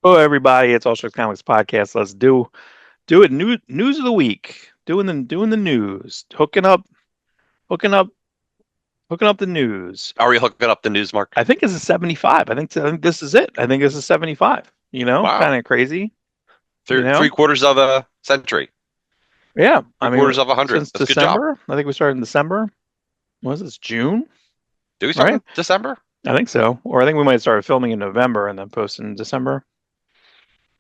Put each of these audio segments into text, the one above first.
Oh, everybody! It's Awestruck Comics podcast. Let's do it. News of the week. Doing the news. Hooking up, hooking up the news. Are we hooking up the news, Mark? I think this is 75. I think this is it. I think this is 75. Wow. Kind of crazy. You Three know, quarters of a century. yeah. I Three mean, quarters of 100. since That's a good job. December. I think we started in December. Was this June? Did we start Right? in December? I think so. Or I think we might have started filming in November and then posting in December.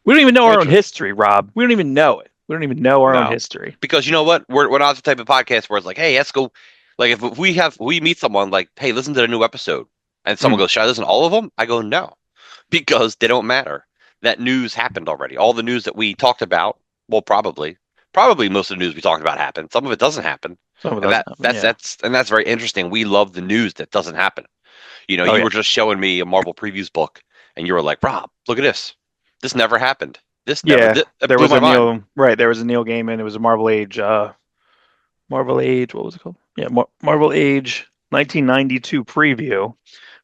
We don't even know our own Interesting. history, Rob. We don't even know it. We don't even know our own No. history. Because you know what? We're not the type of podcast where it's like, hey, let's go. Like if we meet someone like, hey, listen to the new episode. And someone Mm. goes, should I listen to all of them? I go, no. Because they don't matter. That news happened already. All the news that we talked about, well, probably most of the news we talked about happened. Some of it doesn't happen. Some of And those that happen. that's Yeah. that's very interesting. We love the news that doesn't happen. Oh You yeah. were just showing me a Marvel previews book, and you were like, Rob, look at this. This never happened. Yeah, It there blew was my a mind. Neil, right, there was a Neil Gaiman. It was a Marvel Age, what was it called? Yeah, Marvel Age 1992 preview,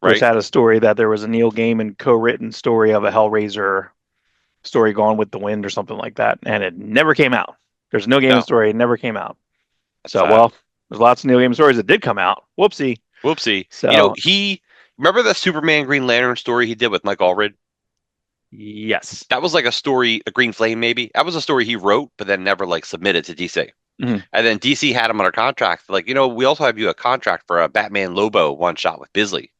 which Right? had a story that there was a Neil Gaiman co-written story of a Hellraiser story Gone with the Wind or something like that, and it never came out. There's no Gaiman No. story, it never came out. That's So, well, there's lots of Neil Gaiman stories that did come out. Whoopsie. whoopsie. So, He remember the Superman Green Lantern story he did with Mike Allred? yes. That was like a story, a Green Flame maybe. That was a story he wrote, but then never like submitted to DC. Mhm. And then DC had him under contract. Like, we also have you a contract for a Batman Lobo one shot with Bisley.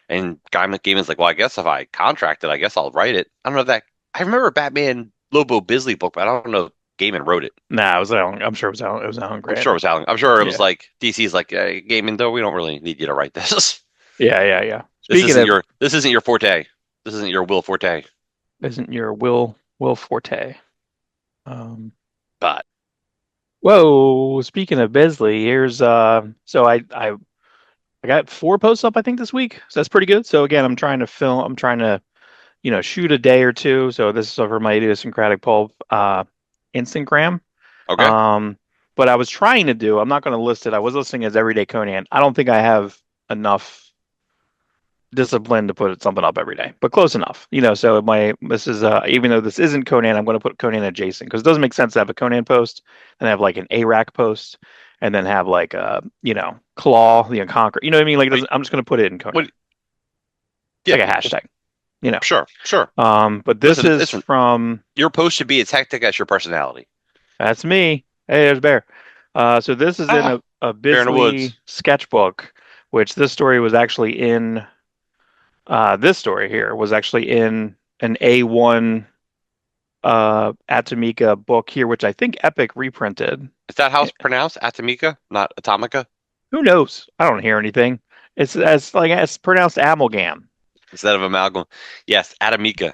And Guy McGamon's like, well, I guess if I contract it, I guess I'll write it. I don't know if that. I remember Batman Lobo Bisley book, but I don't know if Gaiman wrote it. Nah, it was Alan. I'm sure it was Alan I'm Grant. sure it was Alan. I'm sure it was Yeah. like DC's like, hey, Gaiman, though we don't really need you to write this. Yeah, yeah, yeah. This Speaking isn't of your forte. This isn't your Will Forte. isn't your Will Forte. Um, But whoa, speaking of Bisley, here's so I got 4 posts up I think this week. So that's pretty good. So again, I'm trying to, shoot a day or two. So this is over my idiosyncratic pulp Instagram. okay, Um, but I was trying to do, I'm not going to list it. I was listing as Everyday Conan. I don't think I have enough discipline to put something up every day, but close enough. So this is even though this isn't Conan, I'm going to put Conan adjacent because it doesn't make sense to have a Conan post and have like an ARAC post and then have like Claw the Unconquer. You know what I mean? Like I'm just going to put it in Conan, what? Yeah, like a hashtag. You know. sure, sure. But this is Listen. from Your post should be as hectic as your personality. that's me. Hey, there's Bear. So this is in Ah, a Bear in the Bisley Woods. sketchbook, which this story was actually in. This story here was actually in an A1 Atomica book here, which I think Epic reprinted. Is that how Eh, it's pronounced? Atomica, not Atomica, Who knows? I don't hear anything. It's as like it's pronounced amalgam. instead of amalgam. Yes, Atomica.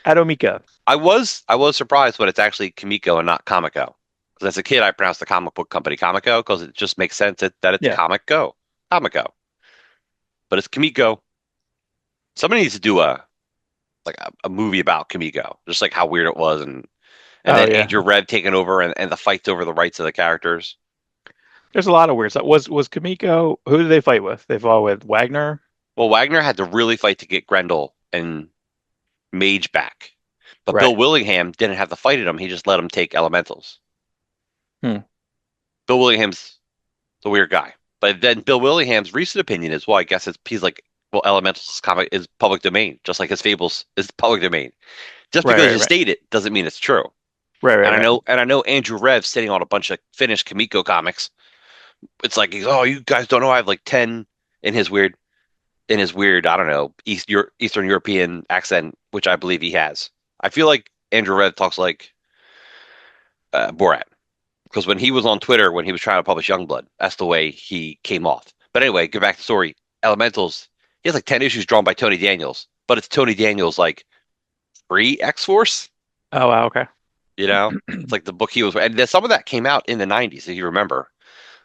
Atomica. I was surprised when it's actually Kamiko and not Comico. Because as a kid, I pronounced the comic book company Comico because it just makes sense that it's Yeah. Comico. But it's Kamiko. Somebody needs to do a movie about Kamiko, just like how weird it was, and Oh then yeah. Andrew Rev taking over and the fights over the rights of the characters. There's a lot of weird stuff. Was Kamiko? Who did they fight with? They fought with Wagner. Well, Wagner had to really fight to get Grendel and Mage back, but Right. Bill Willingham didn't have to fight at him. He just let him take elementals. Hmm. Bill Willingham's the weird guy. But then Bill Willingham's recent opinion is, well, I guess he's like, well, Elementals is comic is public domain, just like his Fables is public domain. Just Right. because Right. you Right. state it doesn't mean it's true. Right. Right. And I Right. know, and I know Andrew Rev sitting on a bunch of finished Kamiko comics. It's like, oh, you guys don't know I have like 10 in his weird, I don't know, Eastern European accent, which I believe he has. I feel like Andrew Rev talks like Borat. Because when he was on Twitter, when he was trying to publish Youngblood, that's the way he came off. But anyway, get back to the story. Elementals, he has like 10 issues drawn by Tony Daniels, but it's Tony Daniels like pre X Force, Oh wow. Okay. you know? It's like the book he was, and then some of that came out in the 90s, if you remember.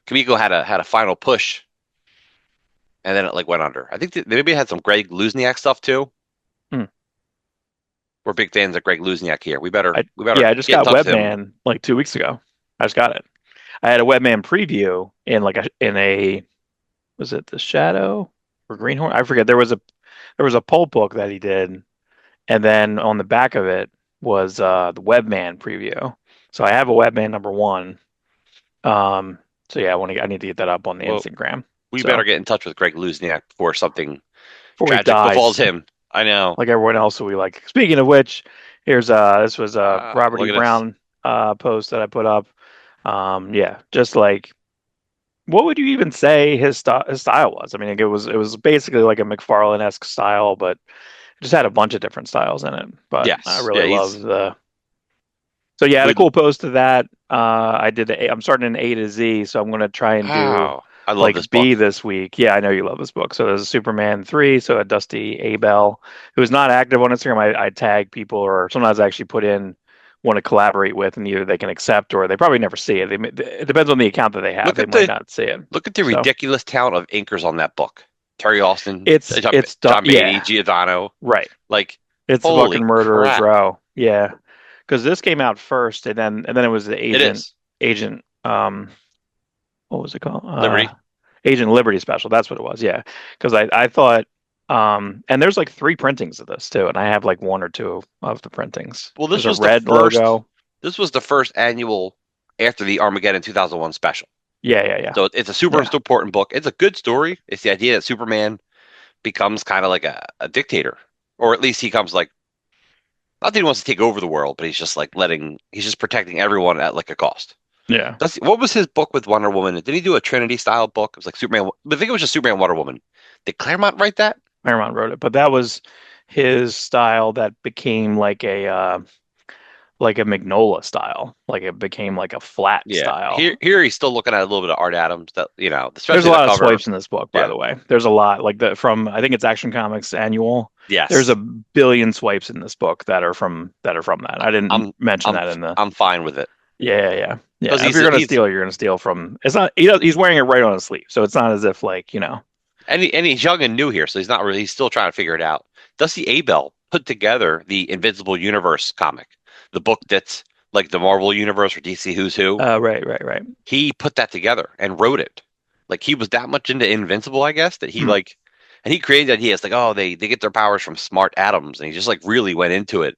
Kamiko had a final push, and then it like went under. I think they maybe had some Greg Luzniak stuff too. Hmm. We're big fans of Greg Luzniak here. We better I we better yeah. I just get in got touch with him. Webman like 2 weeks ago. I just got it. I had a Webman preview in a was it the Shadow or Greenhorn? I forget. There was a pulp book that he did, And then on the back of it was the Webman preview. So I have a Webman number one. Um, so yeah, I need to get that up on the Well, Instagram. we better So get in touch with Greg Luzniak before something before he tragic befalls dies, him. I know. like everyone else who we like. Speaking of which, here's this was a Robert E. Look at this. Brown post that I put up. Yeah, just like what would you even say his style was? I mean, it was basically like a McFarlane-esque style, but it just had a bunch of different styles in it. But I Yes. really Yeah, love he's the. So yeah, the we cool post to that. I'm starting an A to Z, so I'm gonna try and do wow. I love this like B book. this week. Yeah, I know you love this book. So there's a Superman 3, so a Dusty Abel, who's not active on Instagram. I tag people, or sometimes I actually put in want to collaborate with, and either they can accept or they probably never see it. It depends on the account that they have. Look They at might the not see it. look at the So ridiculous talent of inkers on that book. Terry Austin, it's done. John Beatty, Yeah, Giordano. right. Like, It's the fucking holy Murderer's crap. Row. Yeah, because this came out first, and then it was the It is. agent what was it called? Liberty. Agent Liberty special. That's what it was. Yeah, because I thought and there's like three printings of this too, and I have like one or two of the printings. Well, There's a red logo. this was the first annual after the Armageddon 2001 special. Yeah, yeah, yeah, So it's a super yeah. important book. It's a good story. It's the idea that Superman becomes kind of like a dictator, or at least he comes like not that he wants to take over the world, but he's just protecting everyone at like a cost. Yeah. What was his book with Wonder Woman? Did he do a Trinity style book? It was like Superman. I think it was just Superman Wonder Woman. Did Claremont write that? Claremont wrote it, but that was his style that became like a Magnola style. Like it became like a flat Yeah. Here, style. here he's still looking at a little bit of Art Adams. That There's a especially the lot of cover. swipes in this book, by Yeah. the way. There's a lot like the from I think it's Action Comics Annual. There's Yes. a billion swipes in this book that are from that. I didn't I'm mention I'm that in the. I'm fine with it Yeah, yeah, yeah. because Yeah. If you're gonna steal, you're gonna steal from. It's not. He's wearing it right on his sleeve, so it's not as if like. and he's young and new here, so he's not really he's still trying to figure it out. Dusty Abel put together the Invincible Universe comic, the book that's like the Marvel Universe or DC Who's Who. Right, right, right. He put that together and wrote it. Like he was that much into Invincible, I guess, that he Hmm. like and he created ideas like, oh, they get their powers from smart atoms, and he just like really went into it.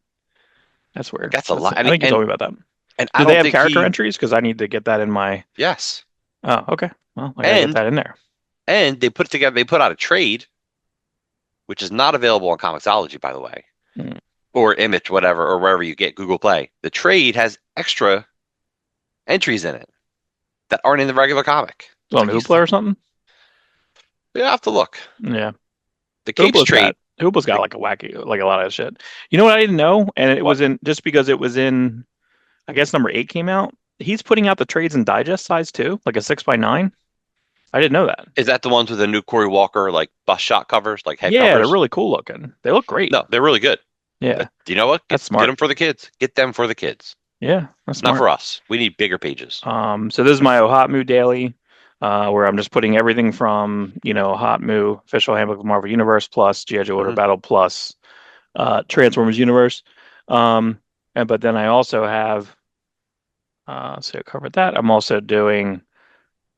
That's Like weird. that's a lot. I think you told me about that. And I Do they don't have think character he entries? Because I need to get that in my. yes. Oh, okay. Well, I gotta get And that in there. and they put out a trade, which is not available on Comixology, by the way, Hmm. or Image, whatever, or wherever you get Google Play. The trade has extra entries in it that aren't in the regular comic. Is it on Like Hoopla or something? you have to look. Yeah. The Capes Hoopla's got trade. Hoopla's got The, like a wacky, like a lot of shit. You know what I didn't know? And it what was in just because it was in, I guess number 8 came out. He's putting out the trades in digest size too, like a 6x9. I didn't know that. is that? The ones with the new Cory Walker like bus shot covers, like head Yeah, they're covers? really cool looking. They look great. No, they're really good. Yeah, You know what? that's Get smart. them for the kids. Get them for the kids. Yeah, that's Not smart. for us. We need bigger pages. So this is my Ohatmu daily, where I'm just putting everything from Ohatmu official handbook of Marvel Universe plus GI Joe Order Hmm. Battle plus Transformers Universe, and but then I also have so I covered that. I'm also doing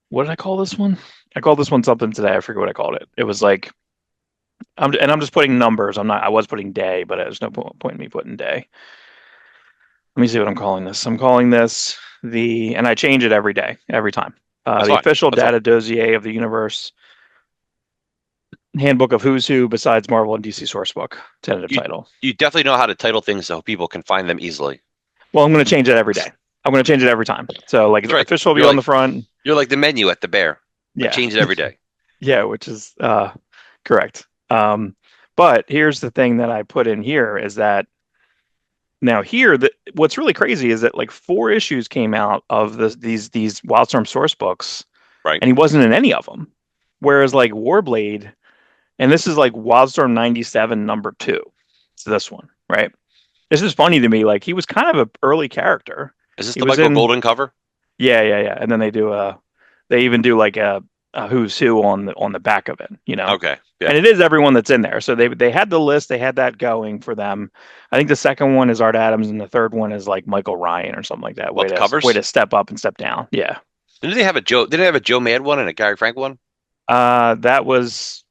what did I call this one? I called this one something today. I forget what I called it. It was like I'm just putting numbers. I was putting day, but there's no point in me putting day. Let me see what I'm calling this. I'm calling this and I change it every day, every time. That's The fine. official That's fine. data dossier of the universe, handbook of who's who besides Marvel and DC sourcebook, tentative You title. you definitely know how to title things so people can find them easily. Well, I'm going to change it every day. I'm going to change it every time. So like That's right. official will be You're on like the front. you're like the menu at the bear. I Yeah. change it every day. Yeah, which is correct. But here's the thing that I put in here is that now here what's really crazy is that like 4 issues came out of these Wildstorm source books, Right. and he wasn't in any of them. Whereas like Warblade, and this is like Wildstorm 97 number 2. It's this one, right? This is funny to me. Like he was kind of an early character. Is this He the was Michael in Golden cover? Yeah, yeah, yeah. And then they even do like a who's who on the back of it. Okay. Yeah. And it is everyone that's in there. So they had the list, they had that going for them. I think the second one is Art Adams, and the third one is like Michael Ryan or something like that. What, the Way covers? to step up and step down. Yeah. Didn't they have a Joe? Didn't they have a Joe Mad one and a Gary Frank one? That was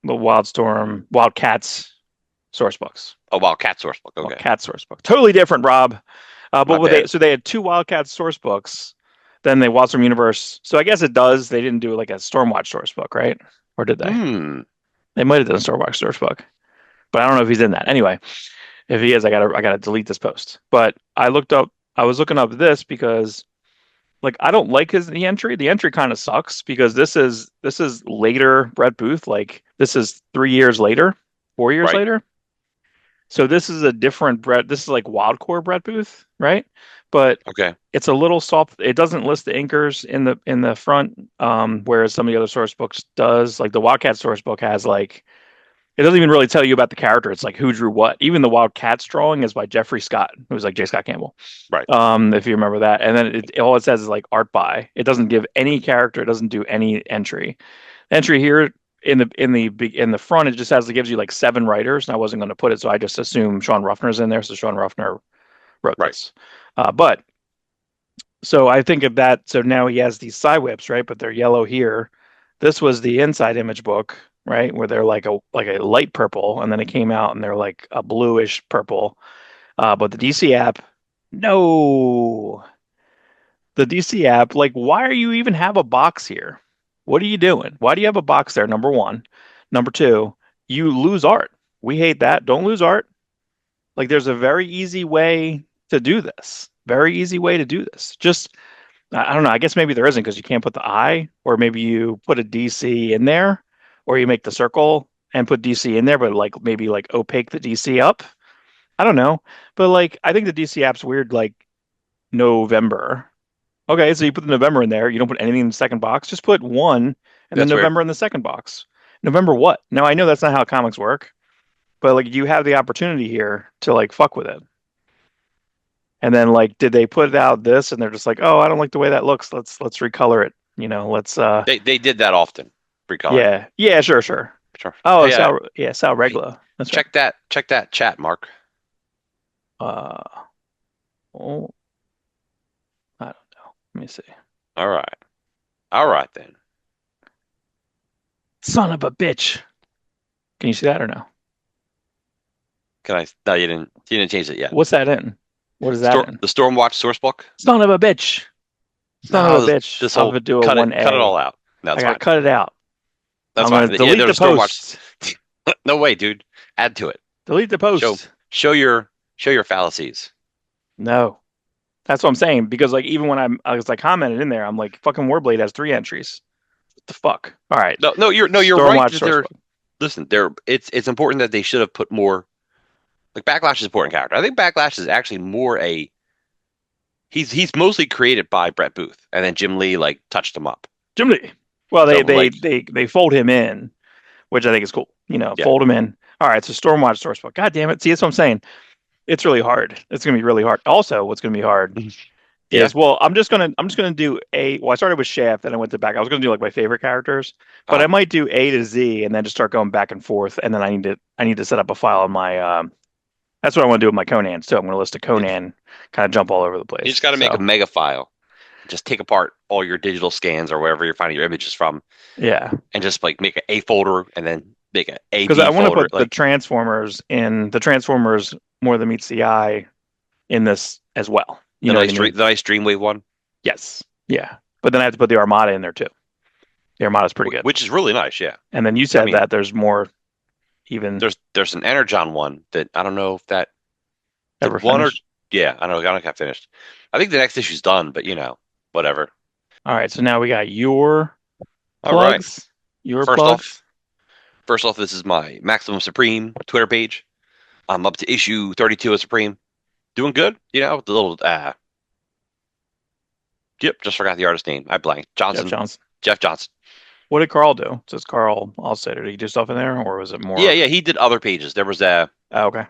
the Wildcats source books. Oh, Wildcat source book. Okay, Wildcat source book. Totally different, Rob. my But what they bad. so they had two Wildcat source books. Then they Wildstorm Universe. So I guess it does. They didn't do like a Stormwatch source book, right? Or did they? Hmm. They might have done a Stormwatch source book, but I don't know if he's in that. Anyway, if he is, I gotta delete this post. But I was looking up this because like I don't like the entry. The entry kind of sucks because this is later Brett Booth. Like this is 3 years later, 4 years Right. later. So this is a different Brett. This is like Wildcore Brett Booth, right? But Okay. it's a little soft. It doesn't list the inkers in the front, whereas some of the other source books does. Like the Wildcat source book has like it doesn't even really tell you about the character. It's like who drew what. Even the Wildcats drawing is by Jeffrey Scott, who's like J. Scott Campbell. Right. If you remember that. And then all it says is like art by. It doesn't give any character. It doesn't do any entry. Entry here in the front, it just has it gives you like 7 writers, and I wasn't going to put it, so I just assume Sean Ruffner's in there. So Sean Ruffner wrote Right. this. But so I think of that. So now he has these side whips, right? But they're yellow here. This was the inside image book, right? Where they're like a light purple, and then it came out and they're like a bluish purple. But the DC app, no, the DC app, like, why are you even have a box here? What are you doing? Why do you have a box there? Number one. Number two, you lose art. We hate that. Don't lose art. Like, there's a very easy way to do this. Very easy way to do this. Just, I don't know. I guess maybe there isn't because you can't put the eye, or maybe you put a DC in there, or you make the circle and put DC in there, but like maybe like opaque the DC up. I don't know. But like, I think the DC app's weird, like November. Okay, so you put the November in there. You don't put anything in the second box. Just put one and then That's weird. November in the second box. November what? Now I know that's not how comics work, but like you have the opportunity here to like fuck with it. And then like did they put out this and they're just like, "Oh, I don't like the way that looks. Let's recolor it." Let's They did that often. Free color. yeah. Yeah, sure, sure. Sure. Oh, Hey, Sal hey, Regla. That's right. check that chat, Mark. Uh oh, I don't know. Let me see. All right. All right then. Son of a bitch. Can you see that or no? Can I? No, you didn't change it yet. What's that in? What is that in? The Stormwatch source book. Son of a bitch. Son of a No, bitch. this I'm whole gonna do a cut it 1A. all out. I That's gotta fine. cut it out. That's I'm fine. gonna Yeah, delete the there's Stormwatch. post. No way, dude. Add to it. Delete the Show post. show your show your fallacies. No. That's what I'm saying. Because like even when I was like commented in there, I'm like, fucking Warblade has 3 entries. What the fuck? All right. No, you're right Stormwatch that source they're book. listen, it's important that they should have put more like Backlash is an important character. I think Backlash is actually more a he's mostly created by Brett Booth and then Jim Lee like touched him up. Jim Lee. Well, So they like they they fold him in, which I think is cool. yeah. Fold him in. All right, so Stormwatch source book. God damn it. See, that's what I'm saying. It's really hard. It's gonna be really hard. Also, what's gonna be hard Yeah. is well, I'm just gonna do a well, I started with Shaft, then I went to back. I was gonna do like my favorite characters, but I Oh, might do A to Z and then just start going back and forth. And then I need to set up a file on my that's what I want to do with my Conans too. I'm gonna list a yeah. Conan, kind of jump all over the You place. just got to make a So mega file. Just take apart all your digital scans or wherever you're finding your images from yeah, and just like make an A folder and then make an A because I B want to folder. put the Like Transformers more than meets the eye in this as well. You the know what nice I mean? the nice Dreamwave one, Yes. Yeah. But then I have to put the Armada in there too. The Armada's pretty good. which is really nice. Yeah. And then you I said mean, that there's more even there's an Energon one that I don't know if that the ever one or finished. yeah, I don't got finished. I think the next issue's done, but whatever. All right, so now we got your All right. plugs. Your First plugs. off, first off, this is my Maximum Supreme Twitter page. I'm up to issue 32 of Supreme. Doing good, with the little yep, just forgot the artist name. I blanked. Jeff Johnson, Johnson. Jeff Johnson. What did Carl do? Says Carl also did he do stuff in there or was it Yeah, more yeah, he did other pages. There was okay.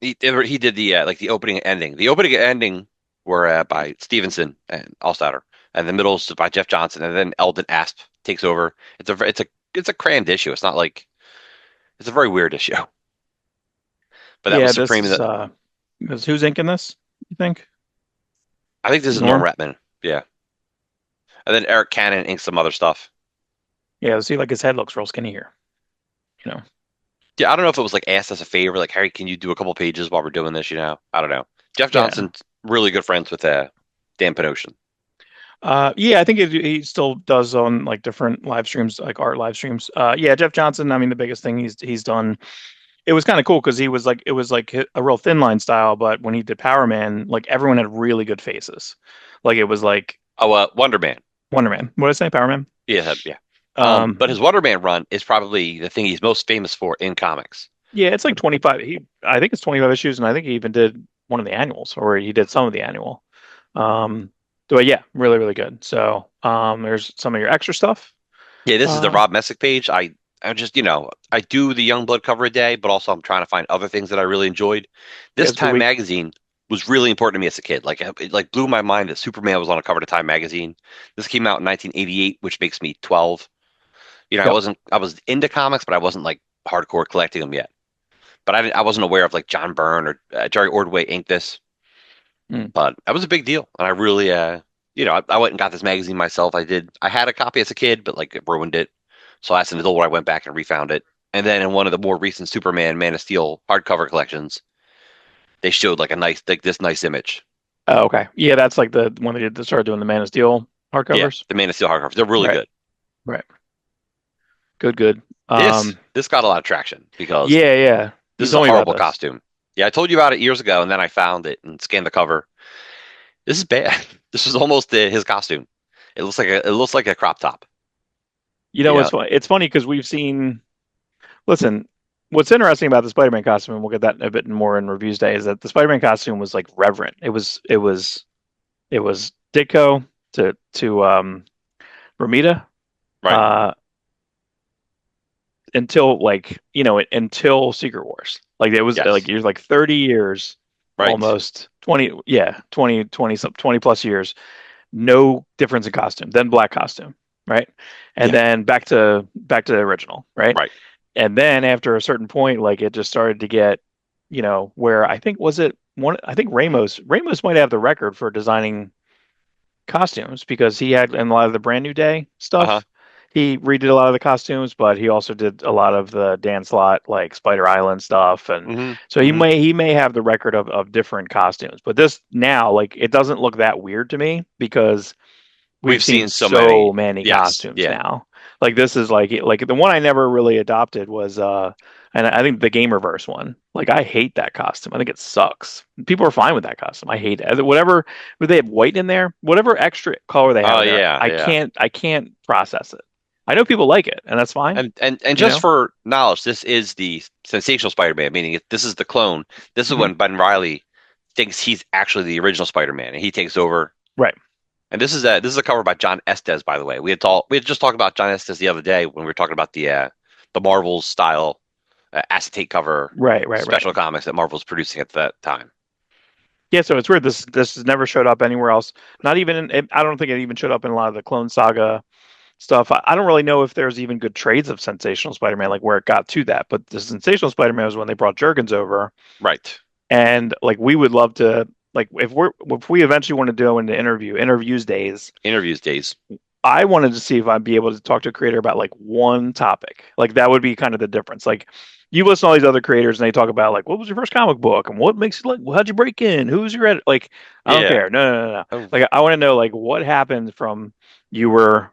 he did the like the opening and ending. The opening and ending were by Stevenson and Allstatter, and the middle is by Jeff Johnson, and then Eldon Asp takes over. It's a crammed issue. It's not like it's a very weird issue. But that Yeah, was this Supreme. who's inking this, you think? I think this is Norm Norm? Ratman. Yeah, and then Eric Cannon inks some other stuff. Yeah, see like his head looks real skinny here. You know. Yeah, I don't know if it was like asked as a favor, like Harry, can you do a couple pages while we're doing this? I don't know. Jeff Yeah. Johnson's really good friends with Dan Panosian. Yeah, I think he still does on like different live streams, like art live streams. Yeah, Jeff Johnson. I mean, the biggest thing he's done. It was kind of cool because he was like it was like a real thin line style, but when he did Power Man, like everyone had really good faces. Like it was like Oh, Wonder Man. Wonder Man. What did I say? Power Man. Yeah, yeah. But his Um, Wonder Man run is probably the thing he's most famous for in comics. yeah, it's like 25. I think it's 25 issues, and I think he even did one of the annuals, or he did some of the annual. Um, but yeah, really, really good. So, there's some of your extra stuff. Yeah, this is the Uh, Rob Messick page. I just, I do the Youngblood cover a day, but also I'm trying to find other things that I really enjoyed. yeah, This it's a good Time week. magazine was really important to me as a kid. Like it like blew my mind that Superman was on a cover to Time magazine. This came out in 1988, which makes me 12. Yep. I was into comics, but I wasn't like hardcore collecting them yet. But I wasn't aware of like John Byrne or Jerry Ordway inked this. Mm. But that was a big deal, and I really, I went and got this magazine myself. I did. I had a copy as a kid, but like it ruined it. So as an adult, I went back and refound it. And then in one of the more recent Superman Man of Steel hardcover collections, they showed like a nice, like this nice image. Oh, okay. Yeah, that's like the one they did that started doing the Man of Steel Yeah, hardcovers. the Man of Steel hardcovers. They're really Right. good. Right. Good. Good. This got a lot of traction because Yeah, yeah. You this is a told me about horrible this. costume. Yeah, I told you about it years ago, and then I found it and scanned the cover. This is bad. This is almost his costume. It looks like a crop top. You know, Yeah. it's funny because we've seen. Listen, what's interesting about the Spider-Man costume, and we'll get that a bit more in reviews day, is that the Spider-Man costume was like reverent. It was Ditko to Ramita, Right. uh, until like until Secret Wars. Like it was like Yes. you're like 30 years, Right. almost 20, yeah, 20 some 20 plus years, no difference in costume. Then black costume, right? And Yeah. then back to the original, right? Right. And then after a certain point, like it just started to get, where I think was it one, I think Ramos might have the record for designing costumes because he had in a lot of the Brand New Day Uh-huh. stuff. He redid a lot of the costumes, but he also did a lot of the Dan Slott like Spider Island stuff, and hmm so he hmm may have the record of different costumes. But this now, like, it doesn't look that weird to me because we've We've seen seen so so many. many Yes. costumes Yeah. now. Like this is like the one I never really adopted was and I think the Gamerverse one. Like I hate that costume. I think it sucks. People are fine with that costume. I hate it. Whatever would they have white in there, whatever extra color they have Oh in there, yeah, I yeah. can't process it. I know people like it, and that's fine, And you just know? for knowledge, this is the sensational Spider-Man, meaning this is the clone. This is Hmm. when Ben Riley thinks he's actually the original Spider-Man, and he takes over. Right. And this is a cover by John Estes, by the way. We had just talked about John Estes the other day when we were talking about the Marvel style acetate cover Right, right, right. special comics that Marvel was producing at that time. Yeah, so it's weird. This has never showed up anywhere else. Not even I don't think it even showed up in a lot of the Clone Saga stuff. I don't really know if there's even good trades of Sensational Spider-Man, like where it got to that. But the Sensational Spider-Man was when they brought Jurgens over, Right. and like we would love to, like if we eventually want to do an interviews days. Interviews days. I wanted to see if I'd be able to talk to a creator about like one topic. Like that would be kind of the difference. Like you listen to all these other creators and they talk about like what was your first comic book and what makes it like how'd you break in? Who's your edit? Like I don't Yeah. care. No, no, no, no. Oh, Like I want to know like what happened from you were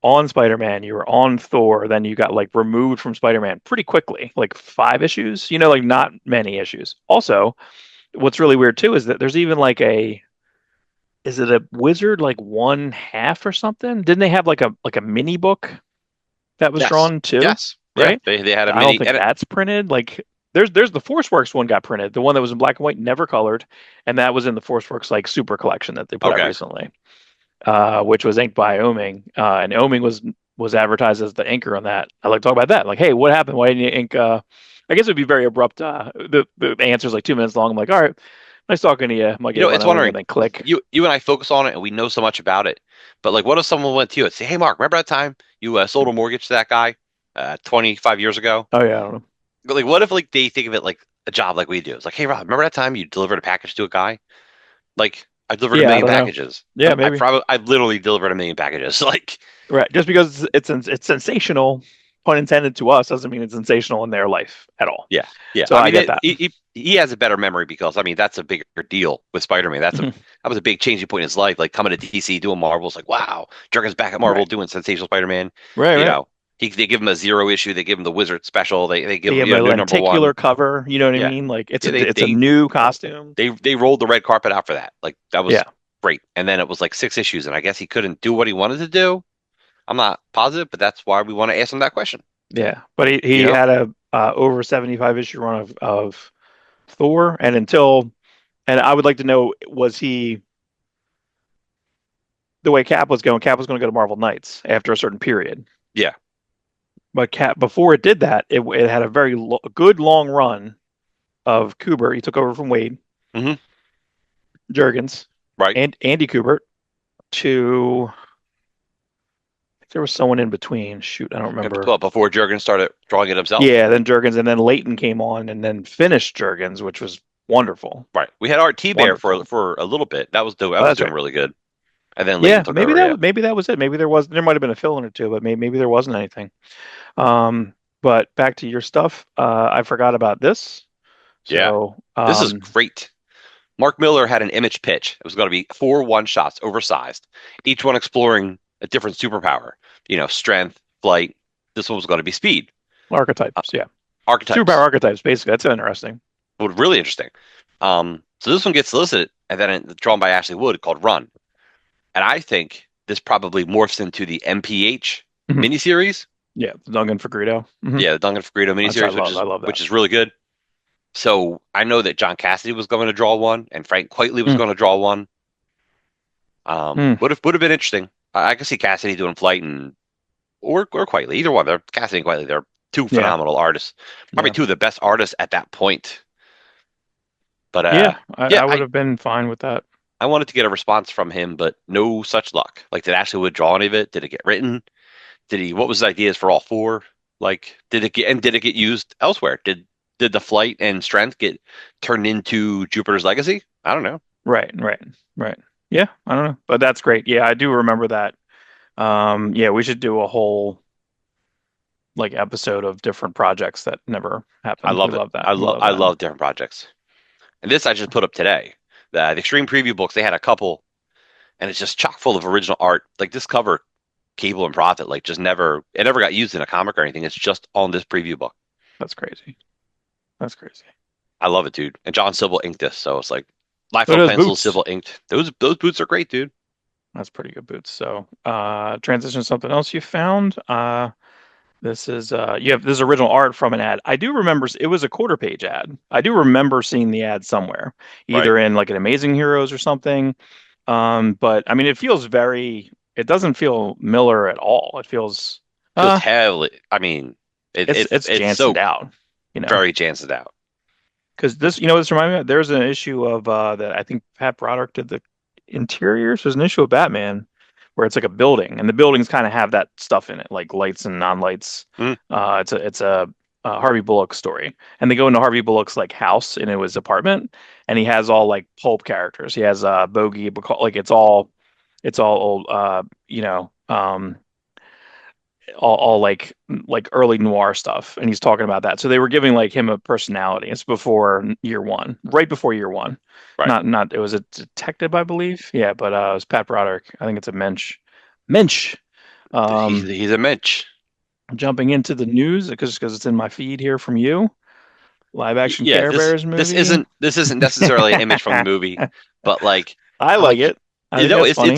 on Spider-Man, you were on Thor, then you got like removed from Spider-Man pretty quickly, like 5 issues, like not many issues. Also, what's really weird too is that there's even like is it a Wizard like one half or something? Didn't they have like a mini book that was yes. drawn too? Yes. Yeah. Right? They had a I don't mini think edit. that's printed. Like there's the Forceworks one got printed, the one that was in black and white, never colored, and that was in the Forceworks like super collection that they put out Okay. recently, which was inked by Oming, and Oming was advertised as the inker on that. I like to talk about that. Like, hey, what happened? Why didn't you ink? I guess it'd be very abrupt. The answer's like 2 minutes long. I'm like, all right, nice talking to you. I might get one It's over and wondering, then click. you and I focus on it and we know so much about it. But like, what if someone went to you and say, "Hey, Mark, remember that time you sold a mortgage to that guy 25 years ago?" Oh yeah, I don't know. But, like, what if like they think of it like a job like we do? It's like, "Hey, Rob, remember that time you delivered a package to a guy?" Like, I delivered a Yeah, I million don't know. packages. Yeah, maybe. I've literally delivered a million packages. Like, Right, just because it's sensational. pun intended to us doesn't mean it's sensational in their life at all. Yeah, yeah. So I I mean, get that. he has a better memory because I mean that's a bigger deal with Spider-Man. Mhm. That was a big changing point in his life. Like coming to DC doing Marvel, it's like wow, Jurgen's back at Marvel Right. doing Sensational Spider-Man. Right, You right. know, they give him a zero issue. They give him the Wizard special. They give They him have a new number one. lenticular cover, you know what I Yeah, mean? Like yeah. it's a new costume. They rolled the red carpet out for that. Like that was Yeah. great. And then it was like 6 issues, and I guess he couldn't do what he wanted to do. I'm not positive, but that's why we want to ask him that question. Yeah. But You he know? had a over 75 issue run of Thor and until and I would like to know was he the way Cap was going to go to Marvel Knights after a certain period. Yeah. But Cap before it did that, it had a very good long run of Kubert. He took over from Wade Hmm. Jurgens Right. and Andy Kubert to there was someone in between. Shoot, I don't And remember. before Jurgen started drawing it himself. Yeah, then Jurgens and then Leighton came on and then finished Jurgens, which was wonderful. Right. We had Art T Bear Wonderful. for a little bit. That Oh, was that's doing right. really good. And then Leighton Yeah, took over. Yeah. maybe that was it. There might have been a fill in or two, but maybe there wasn't anything. But back to your stuff. I forgot about this. Yeah. So This is great. Mark Miller had an image pitch. It was going to be 4 1 shots, oversized, each one exploring a different superpower. You know, strength, flight. This one was going to be speed. Uh, archetypes, yeah. Superpower Archetypes. archetypes, basically. That's interesting. Would really interesting. So this one gets solicited and then drawn by Ashley Wood called Run. And I think this probably morphs into the MPH Mhm. miniseries. Yeah, Duncan Fagredo. Yeah, the Duncan Fagredo miniseries, I love that. which is really good. So I know that John Cassidy was going to draw one, and Frank Quitely was Mm, going to draw one. mm, Would have been interesting. I could see Cassidy doing Flight and or Quitely, either one. They're Cassidy and Quitely. They're two yeah, phenomenal artists, probably yeah, two of the best artists at that point. But yeah. yeah, I would have been fine with that. I wanted to get a response from him, but no such luck. Like, did Ashley Wood draw any of it? Did it get written? Did he? What was his ideas for all four? Like, did it get used elsewhere? Did the flight and strength get turned into Jupiter's Legacy? I don't know. Right, right, right. Yeah, I don't know, but that's great. Yeah, I do remember that. Yeah, we should do a whole like episode of different projects that never I happened. We love it. love that. We love I that. love different projects. And this I just put up today. The Extreme Preview books, they had a couple, and it's just chock full of original art. Like this cover, Cable and Prophet, like just never it never got used in a comic or anything. It's just on this preview book. That's crazy. That's crazy. I love it, dude. And John Sybil inked this, so it's like Look at Liefeld those pencil, boots. Sybil inked. Those boots are great, dude. That's pretty good boots. So, transition to something else you found. This is you have this is original art from an ad. I do remember it was a quarter page ad. I do remember seeing the ad somewhere, Right. either in like an Amazing Heroes or something. But I mean, it doesn't feel Miller at all. It feels, Feels uh, heavily. I mean, it's it's Jansen'd so out, very Jansen's out. because this reminded me of, there's an issue of that I think Pat Broderick did the interiors. There's an issue of Batman where it's like a building, and the buildings kind of have that stuff in it, like lights and non-lights. Mm, It's a Harvey Bullock story, and they go into Harvey Bullock's like house in his apartment, and he has all like pulp characters. He has Bogey, like it's all old, all like early noir stuff, and he's talking about that. So they were giving like him a personality. It's before year one, right before year one. right. Not it was a detective, I believe. Yeah, but it was Pat Broderick. I think it's a Mensch. Mensch. Um, He's a Mitch. Jumping into the news because it's in my feed here from you. Live action Yeah, Care Bears movie. this isn't necessarily an image from the movie, but like I I'm like like it. I think that's funny.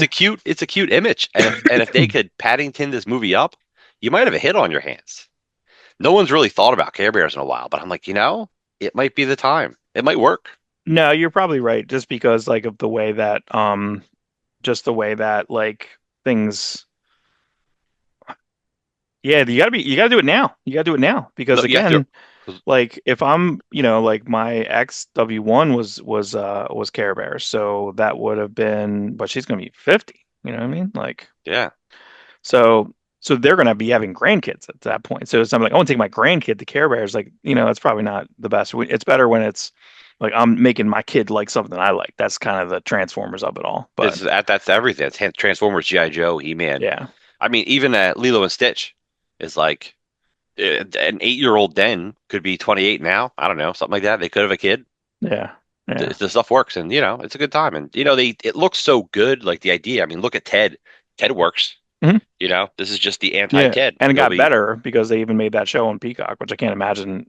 it's a cute image, and if they could Paddington this movie up, you might have a hit on your hands. No one's really thought about Care Bears in a while, but I'm like, it might be the time. It might work. No, you're probably right. Just because like of the way that just the way that like things. Yeah, you gotta do it now. You gotta do it now because No, you have to. again, like if I'm, like my ex W1 was Care Bears, so that would have been, but she's gonna be 50. You know what I mean? Like Yeah, so they're gonna be having grandkids at that point. So it's something like I want to take my grandkid to Care Bears. Like that's probably not the best. It's better when it's like I'm making my kid like something I like. That's kind of the Transformers of it all. But that's everything. It's Transformers, GI Joe, He-Man. yeah, I mean, even Lilo and Stitch is like An 8-year-old then could be 28 now. I don't know, something like that. They could have a kid. Yeah. Yeah. The stuff works, and it's a good time. And it looks so good, like the idea. I mean, look at Ted. Ted works. Mhm. This is just the Yeah. anti-Ted. And it got Nobody. better because they even made that show on Peacock, which I can't imagine.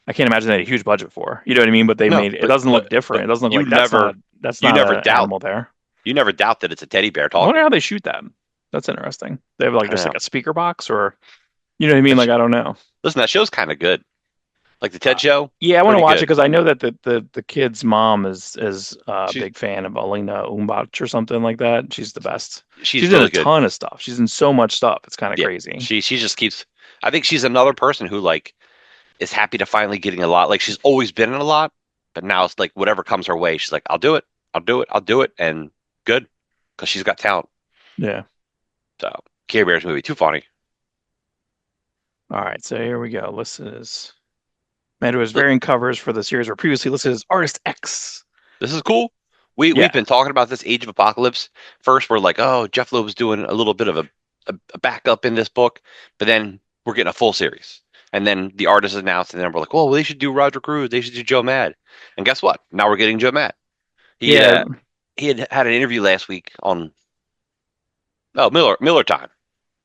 I can't imagine they had a huge budget for. You know what I mean? But they No, made it doesn't look but different. It doesn't look you like that's not never a that's you not never a doubt animal there. you never doubt that it's a teddy bear I wonder talking. how they shoot that. That's interesting. They have like I don't just like know. a speaker box or you know what I mean? That sh Like I don't know. Listen, that show's kind of good. Like the Uh, Ted show, yeah, I want to pretty watch it good. because I know that the kid's mom is a She's big fan of Alina Umbach or something like that. She's the best. she's She's in a really good. ton of stuff. She's in so much stuff. It's kind of Yeah, crazy. she just keeps. I think she's another person who like is happy to finally getting a lot. Like she's always been in a lot, but now it's like whatever comes her way, she's like, I'll do it, I'll do it, I'll do it, and good because she's got talent. Yeah. So Carebears movie, too funny. All right. So here we go. This is man who has variant covers for the series were previously listed as Artist X. This is cool. We've Yeah. been talking about this Age of Apocalypse. First, we're like, oh, Jeff Loeb's doing a little bit of a backup in this book, but then we're getting a full series. And then the artist is announced, and then we're like, well, they should do Roger Cruz. They should do Joe Mad. And guess what? Now we're getting Joe Mad. He Yeah. uh, he had an interview last week on Miller Time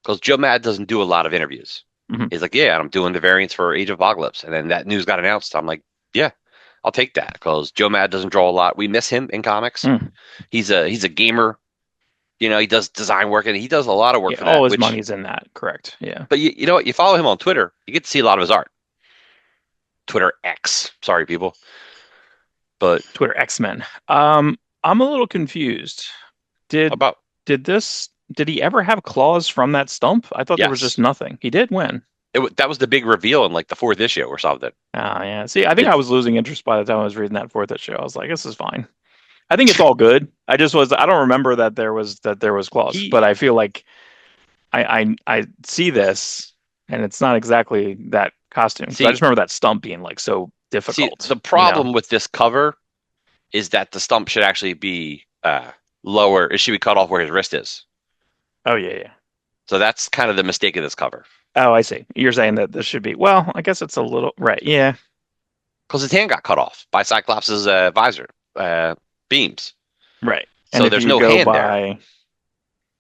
because Joe Mad doesn't do a lot of interviews. Mhm. He's like, yeah, I'm doing the variants for Age of Apocalypse, and then that news got announced. I'm like, yeah, I'll take that because Joe Mad doesn't draw a lot. We miss him in comics. Mm. He's a gamer. He does design work and he does a lot of work Yeah. for All that. his Which, money's in that. Correct. Yeah. but you know what? You follow him on Twitter, you get to see a lot of his art. Twitter X, sorry people, but Twitter X-Men. I'm a little confused. Did about did he ever have claws from that stump? I thought there was just yes, nothing. He did win. that was the big reveal in like the fourth issue or something. Oh yeah. See, I think I It was losing interest by the time I was reading that fourth issue. I was like, this is fine. I think it's all good. I don't remember that there was claws, he but I feel like I see this and it's not exactly that costume. Because I see just remember that stump being like so see difficult, the you know. problem with this cover is that the stump should actually be lower. It should be cut off where his wrist is. Oh yeah, yeah. So that's kind of the mistake of this cover Oh, I see. You're saying that this should be, well, I guess it's a little right. Yeah, because his hand got cut off by Cyclops' visor beams. right. And So if there's you no go hand there. by,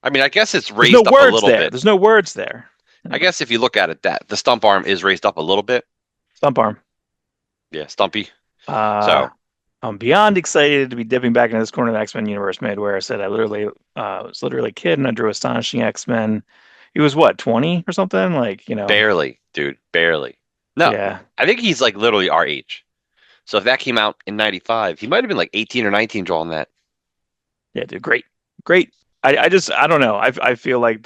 I mean, I guess it's there's no raised up a words little there. bit. There's no words there. I guess if you look at it, that the stump arm is raised up a little bit. Stump arm. Yeah, stumpy. Uh, So I'm beyond excited to be dipping back into this corner of the X-Men universe made where I said I literally was literally a kid and I drew astonishing X-Men. He was what, 20 or something? Like, barely, dude, barely. No, yeah. I think he's like literally our age. So if that came out in '95, he might have been like 18 or 19 drawing that. Yeah, dude, great. Great. I don't know. I feel like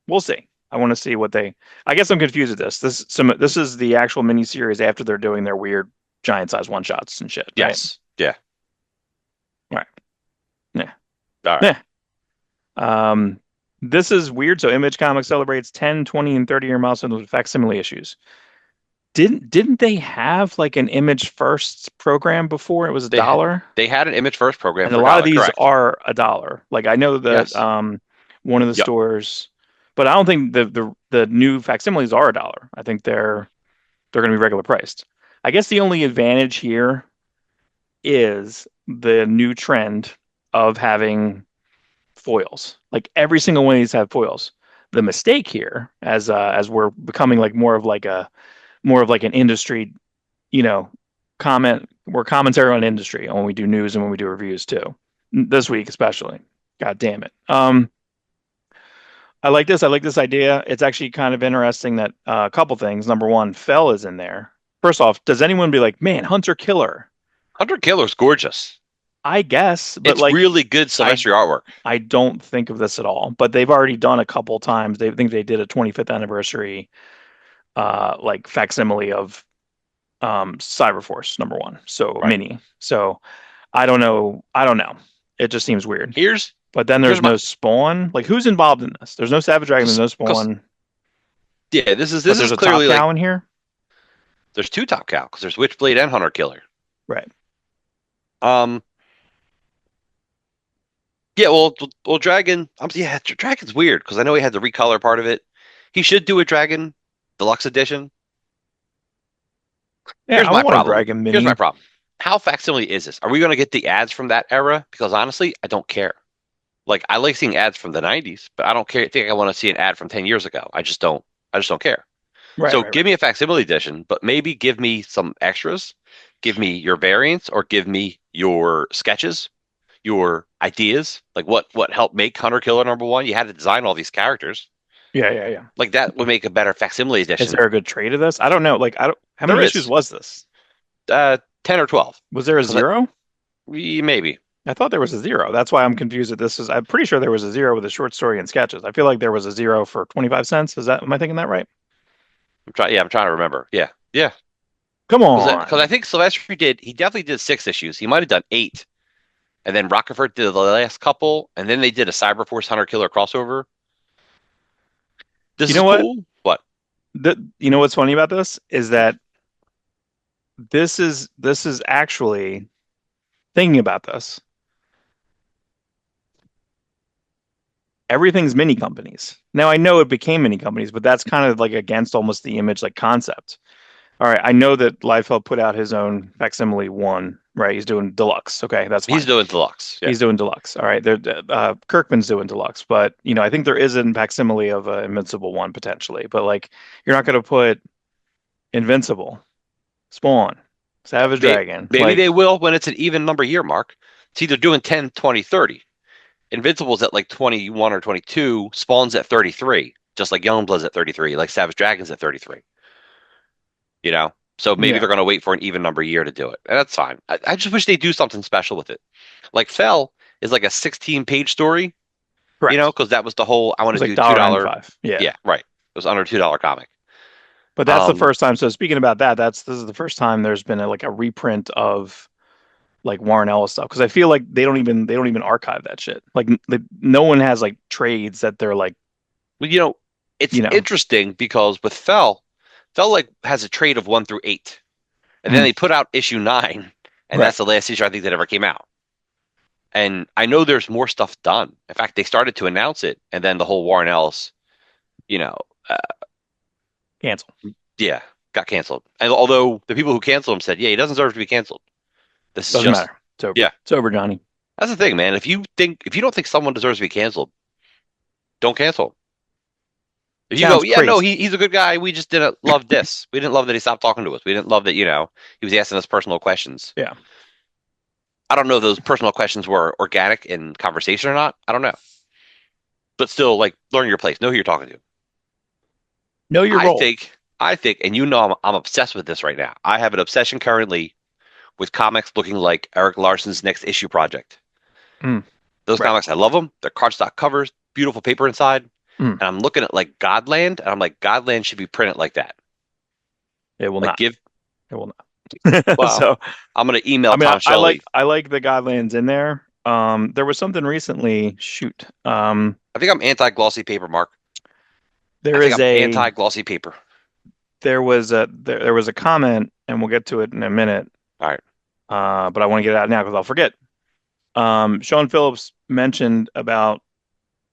we'll see. I want to see what I guess I'm confused with this. This is the actual miniseries after they're doing their weird giant size one shots and shit, right? Yes. Yeah. Right. Yeah. All right. Yeah. Um, this is weird. So Image Comics celebrates 10, 20, and 30-year milestones with facsimile issues. Didn't they have like an Image First program before? It was a They ha dollar? they had an Image First program And a for lot of dollar, these correct? are a dollar. Like I know that Yes. one of the Yep. stores, but I don't think the new facsimiles are a dollar. I think they're going to be regular priced. I guess the only advantage here is the new trend of having foils. Like every single one of these have foils. The mistake here, as we're becoming like more of like an industry, you know, we're commentary on industry and when we do news and when we do reviews too. This week especially. God damn it. I like this. I like this idea. It's actually kind of interesting that a couple things. Number one, Fell is in there. First off, does anyone be like, man, Hunter Killer? Hunter Killer's gorgeous. I guess, but It's like really good I Silvestri artwork. I don't think of this at all. But they've already done a couple times. They think they did a 25th anniversary like facsimile of Cyberforce #1. So Right. mini. So I don't know. I don't know. It just seems weird. Here's But then here's there's my no Spawn. Like who's involved in this? There's no Savage Dragon, there's no because Spawn, yeah, this is but this there's is a Top clearly like Cow in here. there's two Top Cow because there's Witchblade and Hunter Killer. Right. Um, yeah, well, Dragon. Yeah, Dragon's weird because I know he had the recolor part of it. He should do a Dragon, deluxe edition. Yeah, Here's I my don't want to problem. drag a Here's my mini. problem. How facsimile is this? Are we going to get the ads from that era? Because honestly, I don't care. Like I like seeing ads from the 90s, but I don't care. Think I want to see an ad from 10 years ago. I just don't. I just don't care. Right, So right, right. give me a facsimile edition, but maybe give me some extras. Give me your variants or give me your sketches, your ideas. Like what helped make Hunter Killer #1? You had to design all these characters. Yeah, yeah, yeah. Like that would make a better facsimile Is edition. there a good trade of this? I don't know. Like, I don't. How There many issues is was this? 10 or 12. Was there a Because zero? maybe. I thought there was a zero. That's why I'm confused that this is. I'm pretty sure there was a zero with a short story and sketches. I feel like there was a zero for 25 cents. Is that? Am I thinking that right? I'm trying to remember. Yeah. Yeah. Come Because I on. think Sylvester he definitely did 6 issues. He might have done 8. And then Rockefeller did the last couple, and then they did a Cyberforce Hunter Killer crossover. This You is know what? cool. What? You know what's funny about this is that this is actually thinking about this. Everything's mini companies. Now I know it became mini companies, but that's kind of like against almost the image like concept. All right, I know that Liefeld put out his own facsimile one, right? He's doing deluxe. Okay, that's He's fine. doing deluxe. Yeah. He's doing deluxe. All right, Kirkman's doing deluxe, but I think there is a facsimile of an Invincible one potentially. But like, you're not going to put Invincible, Spawn, Savage Dragon, Maybe like they will when it's an even number year, Mark. It's either doing 10, 20, 30. Invincible's at like 21 or 22. Spawn's at 33, just like Youngblood's at 33, like Savage Dragon's at 33. You know? So maybe yeah, they're going to wait for an even number year to do it. And that's fine. I just wish they do something special with it. Like Fell is like a 16-page story, correct. because that was the whole I It want was to like do $2. $1.95. Yeah. Yeah, right. It was under $2 comic. But that's the Um, first time. So speaking about that, this is the first time there's been like a reprint of like Warren Ellis stuff because I feel like they don't even archive that shit. Like no one has like trades that they're like well, it's you know. interesting because with Fell like has a trade of 1 through 8. And then Mhm. they put out issue 9, and Right. that's the last issue I think that ever came out. And I know there's more stuff done. In fact, they started to announce it, and then the whole Warren Ellis, you know, uh, Cancel. yeah, got canceled. And although the people who canceled him said, yeah, he doesn't deserve to be canceled. This is Doesn't just, matter. It's over. yeah, It's over, Johnny. that's the thing, man. If you don't think someone deserves to be canceled, don't cancel him. If you go, Sounds yeah, no, crazy. he's a good guy. We just didn't love this. We didn't love that he stopped talking to us. We didn't love that, he was asking us personal questions. Yeah. I don't know if those personal questions were organic in conversation or not. I don't know. But still, like, learn your place. Know who you're talking to. Know your I role. think, I think, and I'm obsessed with this right now. I have an obsession currently with comics looking like Eric Larson's next issue project. Mm. Those Right. comics, I love them. They're cardstock covers, beautiful paper inside. Mm. And I'm looking at like Godland, and I'm like, Godland should be printed like that. It will Like, not. It will not. well, So I'm gonna email I mean, Tom Shelley. I like the Godlands in there. There was something recently. Shoot. I think I'm anti-glossy paper, Mark. I There think is I'm a anti-glossy paper. there was a comment, and we'll get to it in a minute. All right. But I want to get it out now because I'll forget. Sean Phillips mentioned about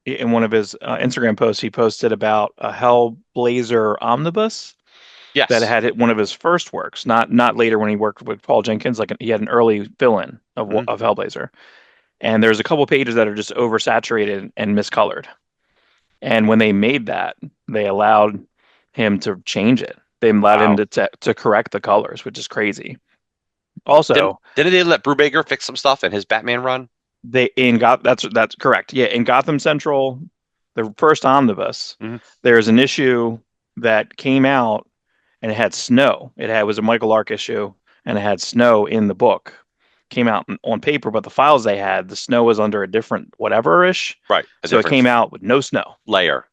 in one of his Instagram posts, he posted about a Hellblazer omnibus that Yes. had hit one of his first works, not later when he worked with Paul Jenkins. Like he had an early fill-in Mhm. of Hellblazer, and there's a couple pages that are just oversaturated and miscolored. And when they made that, they allowed him to change it. They allowed him Wow. to correct the colors, which is crazy. Didn't Also, didn't they let Brubaker fix some stuff in his Batman run? they in got that's correct. Yeah, in Gotham Central, the first omnibus, Mhm. there's an issue that came out and it had snow. Was a Michael Lark issue and it had snow in the book. Came out on paper, but the files they had, the snow was under a different whatever-ish. Right. A So it different came out with no snow. layer.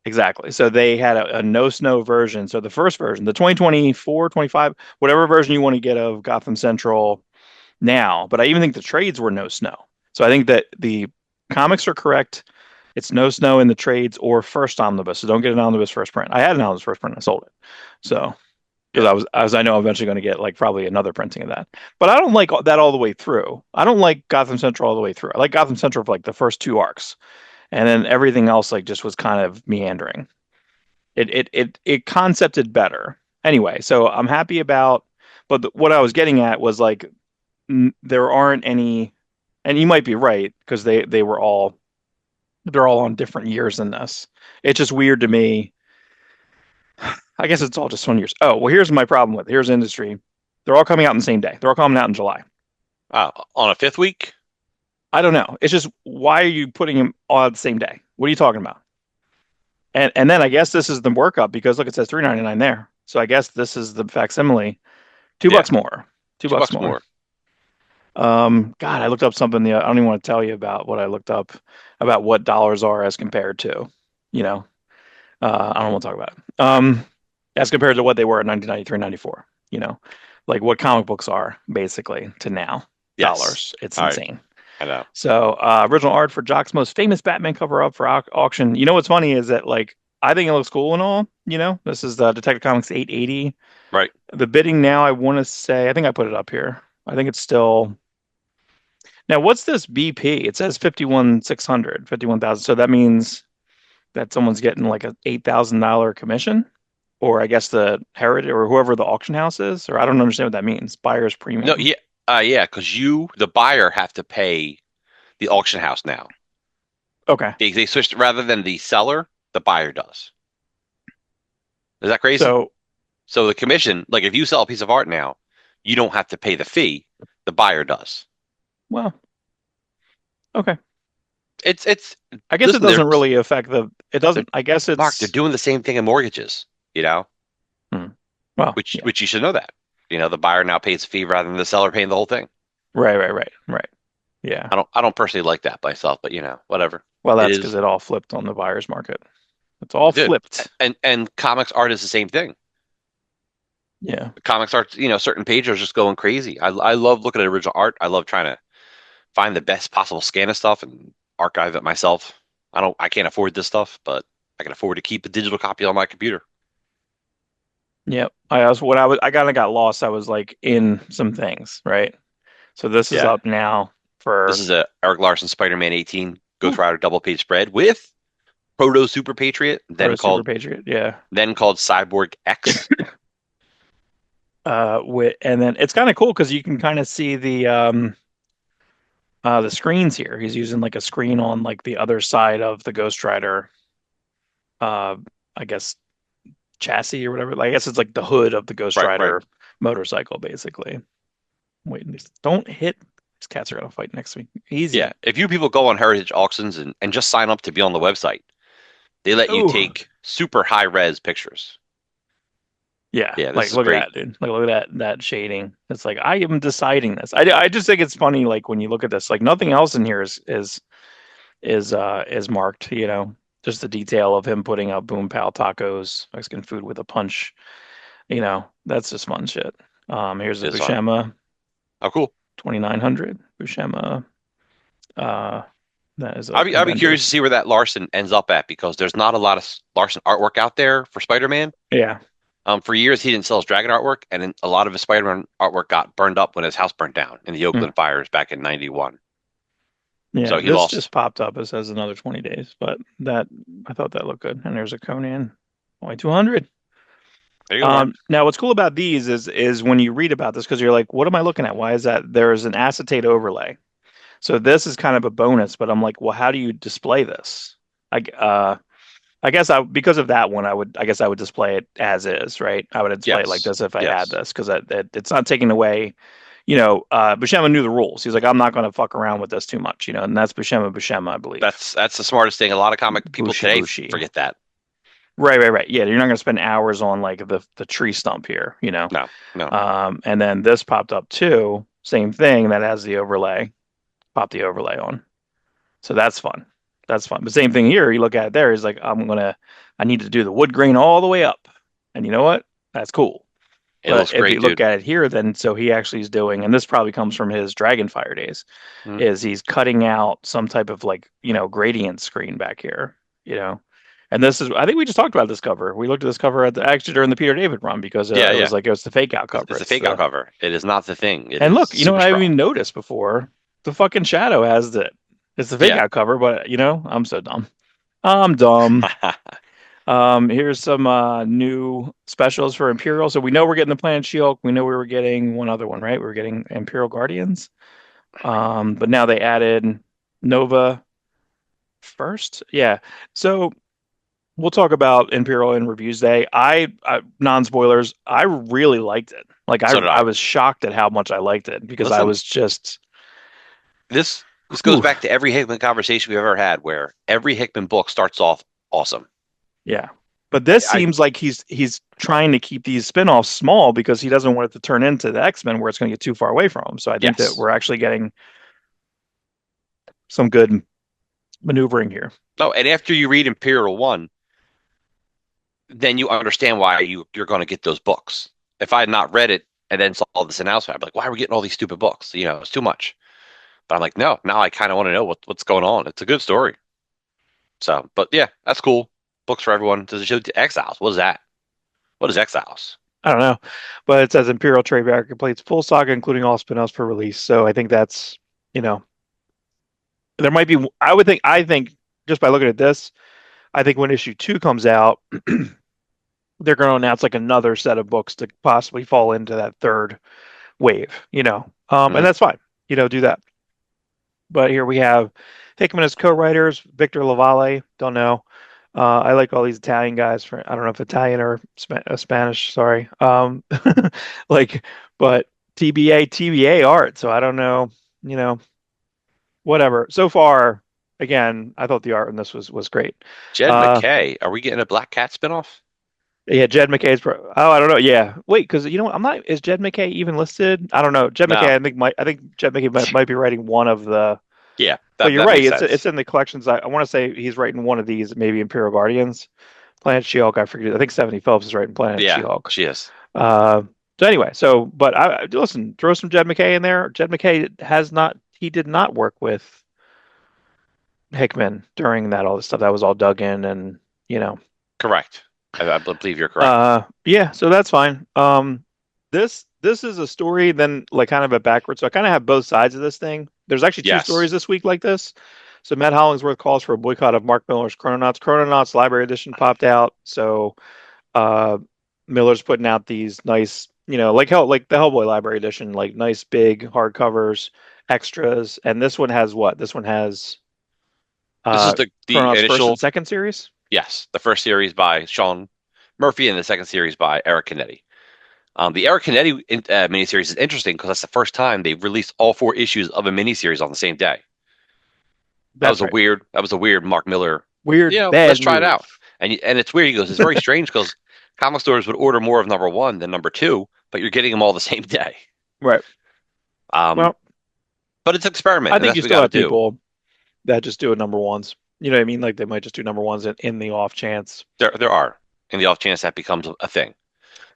Exactly. So they had a no snow version. So the first version, the 2024, 25, whatever version you want to get of Gotham Central now, but I even think the trades were no snow. So I think that the comics are correct. It's no snow in the trades or first omnibus. So don't get an omnibus first print. I had an omnibus first print. I sold it. So because Yeah. I know I'm eventually going to get like probably another printing of that. But I don't like that all the way through. I don't like Gotham Central all the way through. I like Gotham Central for like the first two arcs, and then everything else like just was kind of meandering. It concepted better. Anyway, so I'm happy about, but what I was getting at was like there aren't any, and you might be right because they were all they're all on different years than this. It's just weird to me. I guess it's all just 20 years. Oh, well, here's my problem with it. Here's industry. They're all coming out in the same day. They're all coming out in July. On a fifth week? I don't know. It's just why are you putting them all at the same day? What are you talking about? And then I guess this is the workup because look, it says 399 there. So I guess this is the facsimile. Two Yeah, bucks more. Two two bucks bucks more. more. God, I looked up something. I don't even want to tell you about what I looked up about what dollars are as compared to, you know, I don't want to talk about it. As compared to what they were in 1993, 94, like what comic books are basically to now Yes. dollars. It's All right. insane. I know. So, original art for Jock's most famous Batman cover up for auction. You know what's funny is that like I think it looks cool and all. This is the Detective Comics 880. Right. The bidding now, I want to say, I think I put it up here. I think it's still now. What's this BP? It says 51,600, 51,000. So that means that someone's getting like a $8,000 commission, or I guess the Heritage or whoever the auction house is, or I don't understand what that means. Buyer's No, premium. yeah, yeah, because you, the buyer, have to pay the auction house now. Okay. They switched rather than the seller, the buyer does. Is that crazy? So, So the commission, like if you sell a piece of art now, you don't have to pay the fee. The buyer does. well, okay. It's I guess it listen, they're doesn't really affect it they're doesn't, I guess Mark, they're it's, doing the same thing in mortgages, hmm. Well, which yeah. which you should know that. The buyer now pays a fee rather than the seller paying the whole thing. Right. Yeah. I don't personally like that myself, but whatever. Well, It that's because is it all flipped on the buyer's market. It's all good. flipped. And comics art is the same thing. Yeah. Comics art, certain pages are just going crazy. I love looking at original art. I love trying to find the best possible scan of stuff and archive it myself. I can't afford this stuff, but I can afford to keep a digital copy on my computer. Yep. I kind of got lost. I was like in some things, right? So this is Yeah. up now This for is a Eric Larson Spider-Man 18 Ooh, Ghost Rider double page spread with Proto Super Patriot, Proto Super Patriot. Yeah. then called Cyborg X. And then it's kind of cool because you can kind of see the screens here. He's using like a screen on like the other side of the Ghost Rider, uh, I guess chassis or whatever. Like, I guess it's like the hood of the Ghost Right, right. Rider motorcycle, basically. Wait, don't hit. These cats are gonna fight next week. Yeah. Easy. If you people go on Heritage Auctions and just sign up to be on the website, they let you Oh, take super high res pictures. yeah. Yeah, this Like, is look at great. that, dude. Like, look at that shading. It's like I am deciding this. I just think it's funny. Like when you look at this, like nothing else in here is marked. Just the detail of him putting out Boom Pal tacos, Mexican food with a punch. That's just fun shit. Here's the It's fun. Buscema Oh, cool. 2900 Buscema. Uh, that is a I'd be curious to Avengers. see where that Larson ends up at because there's not a lot of Larson artwork out there for Spider-Man. Yeah, For years, he didn't sell his Dragon artwork, and then a lot of his Spider-Man artwork got burned up when his house burned down in the mm, Oakland fires back in '91. yeah. So he This lost. just popped up. It says another 20 days, but that I thought that looked good. And there's a Conan, only 200. There you go, Mark. Now what's cool about these is when you read about this because you're like, what am I looking at? Why is that? There's an acetate overlay. So this is kind of a bonus, but I'm like, well, how do you display this? I guess because of that one, I guess I would display it as is, right? I would display it like Yes, this if I had yes. this because it's not taking away. Buscema knew the rules. He's like, I'm not going to fuck around with this too much, and that's Buscema, I believe. That's the smartest thing. A lot of comic people Bushi today Bushi. forget that. Right. Yeah, you're not going to spend hours on like the tree stump here. No, no. And then this popped up too. Same thing that has the overlay. Pop the overlay on. So that's fun. That's fun. But same thing here. You look at it there. He's like, I need to do the wood grain all the way up. And you know what? That's cool. It But looks if you great, look dude. at it here, then so he actually is doing, and this probably comes from his Dragonfire days, Mm. is he's cutting out some type of like, gradient screen back here, you know. And this is, I think we just talked about this cover. We looked at this cover actually during the Peter David run because Yeah, it yeah. was like it was the fake out cover. It's a It's fake out the cover. It is not the thing. It and is look, super I haven't strong. even noticed before. The fucking shadow has it. It's the fake Yeah. out cover, but I'm so dumb. I'm dumb. Here's some new specials for Imperial. So we know we're getting the Planet Shield. We know we were getting one other one, right? We were getting Imperial Guardians. But now they added Nova first. Yeah. So we'll talk about Imperial in reviews day. I non-spoilers, I really liked it. Like So did I I. was shocked at how much I liked it because I Listen, was just this goes whew, back to every Hickman conversation we've ever had, where every Hickman book starts off awesome. yeah. But this I seems like he's trying to keep these spin-offs small because he doesn't want it to turn into the X-Men where it's going to get too far away from him. So I think that Yes. we're actually getting some good maneuvering here. No, and after you read Imperial One, then you understand why you're going to get those books. If I had not read it and then saw this announcement, I'd be like, why are we getting all these stupid books? It's too much. But I'm like, no, now I kind of want to know what's going on. It's a good story. So, but yeah, that's cool. Books for everyone. Does it show Exiles? What is that? What is Exiles? I don't know, but it says Imperial Trademark completes full saga, including all spin-offs for release. So I think that's, you know, there might be. I think just by looking at this, I think when issue two comes out, they're going to announce like another set of books to possibly fall into that third wave. And Hmm. that's fine. Do that. But here we have Hickman as co-writers, Victor Lavalle. Don't know. I like all these Italian guys. I don't know if Italian or Spanish. Sorry. Like, but TBA art. So I don't know. You know, whatever. So far, again, I thought the art in this was great. Jed Uh, McKay. Are we getting a Black Cat spinoff? yeah, Jed McKay's. Oh, I don't know. Yeah, wait, because you know what? I'm not. Is Jed McKay even listed? I don't know. Jed No. McKay. I think Jed McKay might be writing one of the. Yeah, But that you're that right. makes It's sense. in the collections. I want to say he's writing one of these, maybe Imperial Guardians, Planet She-Hulk. I forget. I think 70 Phillips is writing Planet Yeah, She-Hulk. she is. Uh, so anyway, but listen, throw some Jed McKay in there. Jed McKay has not. He did not work with Hickman during that all this stuff. That was all dug in, and you know. Correct. I believe you're correct. Yeah. So that's fine. This is a story then like kind of a backwards. So I kind of have both sides of this thing. There's actually two Yes. stories this week like this. So Matt Hollingsworth calls for a boycott of Mark Miller's Chrononauts. Chrononauts Library Edition popped out. So uh, Miller's putting out these nice, like the Hellboy Library Edition, like nice big hardcovers, extras. And this one has what? This one has This is uh, the Chrononauts first and initial, second series. yes, the first series by Sean Murphy and the second series by Eric Canetti. The Eric Canetti miniseries is interesting because that's the first time they released all four issues of a miniseries on the same day. That's right. That was a weird Mark Miller. Weird, Let's bad try it move. out. And it's weird. He goes, it's very strange because comic stores would order more of number one than number two, but you're getting them all the same day. Right. Um, Well, but it's an experiment, I and think that's you what we still got to have do. people that just do it number ones. You know what I mean? Like they might just do number ones in the off chance. There are, in the off chance that becomes a thing.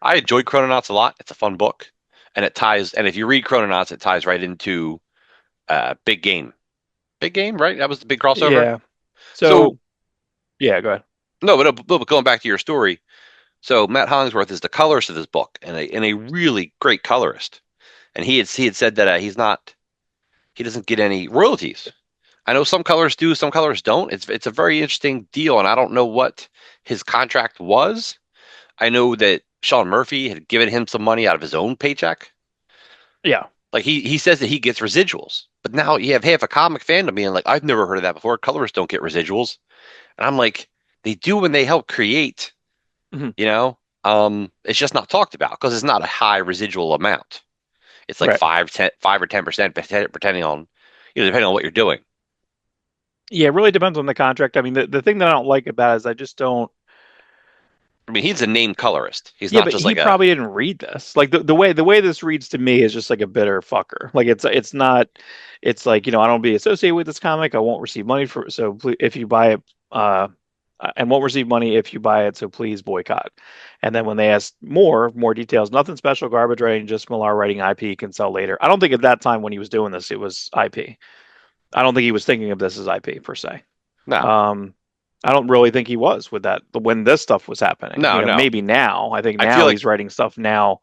I enjoyed Chrononauts a lot. It's a fun book, and it ties. And if you read Chrononauts, it ties right into Big Game. Big Game, right? That was the big crossover. Yeah. So So yeah, go ahead. no, but going back to your story, so Matt Hollingsworth is the colorist of this book, and a really great colorist. And he had said that he doesn't get any royalties. I know some colors do, some colors don't. It's a very interesting deal, and I don't know what his contract was. I know that Sean Murphy had given him some money out of his own paycheck. Yeah. Like he says that he gets residuals, but now you have half a comic fandom being like, I've never heard of that before. Colorists don't get residuals, and I'm like, they do when they help create. Hmm. You know, it's just not talked about because it's not a high residual amount. It's like Right. 5 or 10%, depending on, depending on what you're doing. Yeah, it really depends on the contract. I mean, the thing that I don't like about it is I just don't. I mean, he's a named colorist. He's Yeah, not but just he like a, probably didn't read this. Like the way this reads to me is just like a bitter fucker. Like it's not. It's like I don't be associated with this comic. I won't receive money for. So if you buy it, and won't receive money if you buy it. So please boycott. And then when they ask more details, nothing special, garbage writing, just Millar writing IP can sell later. I don't think at that time when he was doing this it was IP. I don't think he was thinking of this as IP per se. no, Um, I don't really think he was with that when this stuff was happening. no, no. Maybe now. I think I feel now like he's writing stuff now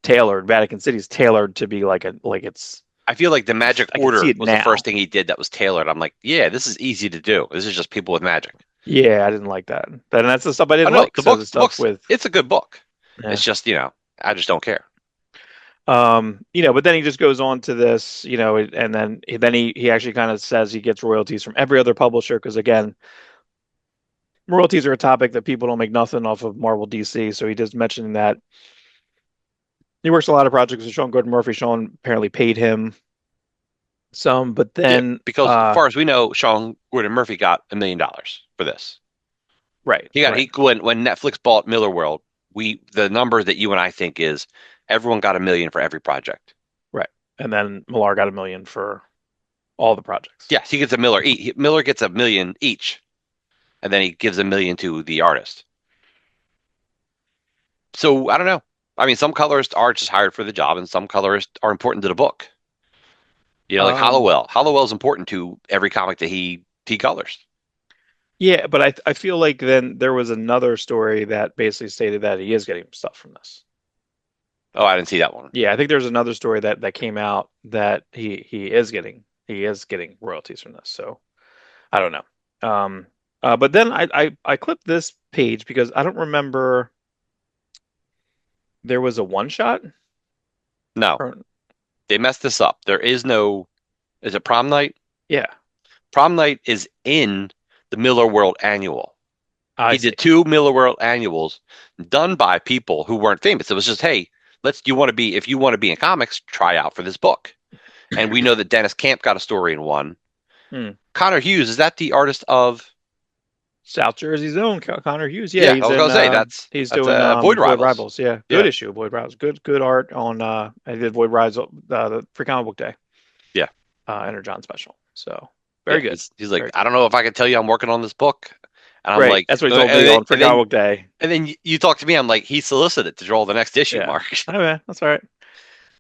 tailored. Vatican City's tailored to be like it's. I feel like the Magic I can see Order it was the first now. thing he did that was tailored. I'm like, yeah, this is easy to do. This is just people with magic. Yeah, I didn't like that. Then that's the stuff I I didn't know like. So the stuff with it's a good book. yeah. It's just, I just don't care. But then he just goes on to this, and then he actually kind of says he gets royalties from every other publisher because again, royalties are a topic that people don't make nothing off of Marvel DC. So he just mentioned that he works a lot of projects with Sean Gordon Murphy. Sean apparently paid him some, but Yeah, then because as far as we know, Sean Gordon Murphy got $1 million for this. right, He got right, he when Netflix bought Miller World, the number that you and I think is everyone got $1 million for every project. right. And then Millar got 1 million for all the projects. Yes, he gets a Miller. Miller gets $1 million each, and then he gives $1 million to the artist. So I don't know. I mean, some colorists are just hired for the job, and some colorists are important to the book. Like Um, Hollowell. Hollowell's important to every comic that he colors. yeah, but I feel like then there was another story that basically stated that he is getting stuff from this. Oh, I didn't see that one. Yeah, I think there's another story that came out that he is getting royalties from this. So I don't know. But then I clipped this page because I don't remember there was a one shot. No, Or, they messed this up. There is no. Is it Prom Night? yeah, Prom Night is in the Miller World Annual. I He see. did two Miller World Annuals done by people who weren't famous. It was just, hey, if you want to be in comics, try out for this book. And we know that Dennis Camp got a story in one. Hmm. Connor Hughes, is that the artist of? South Jersey's own Connor Hughes. Yeah, Yeah, I he's was in gonna say that's doing Void Void Rivals. Rivals. Yeah, good Yeah, issue of Void Rivals. Good art on I did Void Rivals the Free Comic Book Day yeah, Energon special. So very yeah. good. He's like, Very I good. don't know if I can tell you I'm working on this book, and I'm Right. like, That's what he told me on Free Comic Book Day. and then you talk to me, I'm like, he solicited to draw the next issue, Yeah. Mark. Okay, that's all right.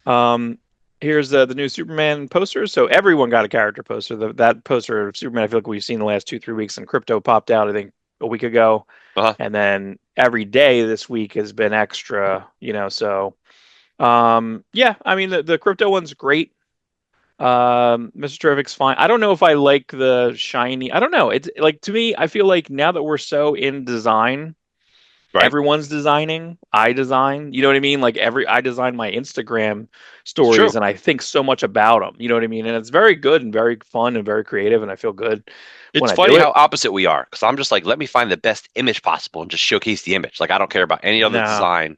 Um, here's the new Superman poster. So everyone got a character poster. That poster of Superman, I feel like we've seen the last 2-3 weeks, and Crypto popped out, I think, a week ago. Uh-huh. And then every day this week has been extra. So yeah, I mean the Crypto one's great. Mr. Terrific's fine. I don't know if I like the shiny. I don't know. It's like to me, I feel like now that we're so in design, Right? everyone's designing. I design. You know what I mean? Like I design my Instagram It's true. stories, and I think so much about them. You know what I mean? And it's very good and very fun and very creative, and I feel good when It's I funny do how it. opposite we are, because I'm just like, let me find the best image possible and just showcase the image. Like I don't care about any other No, design.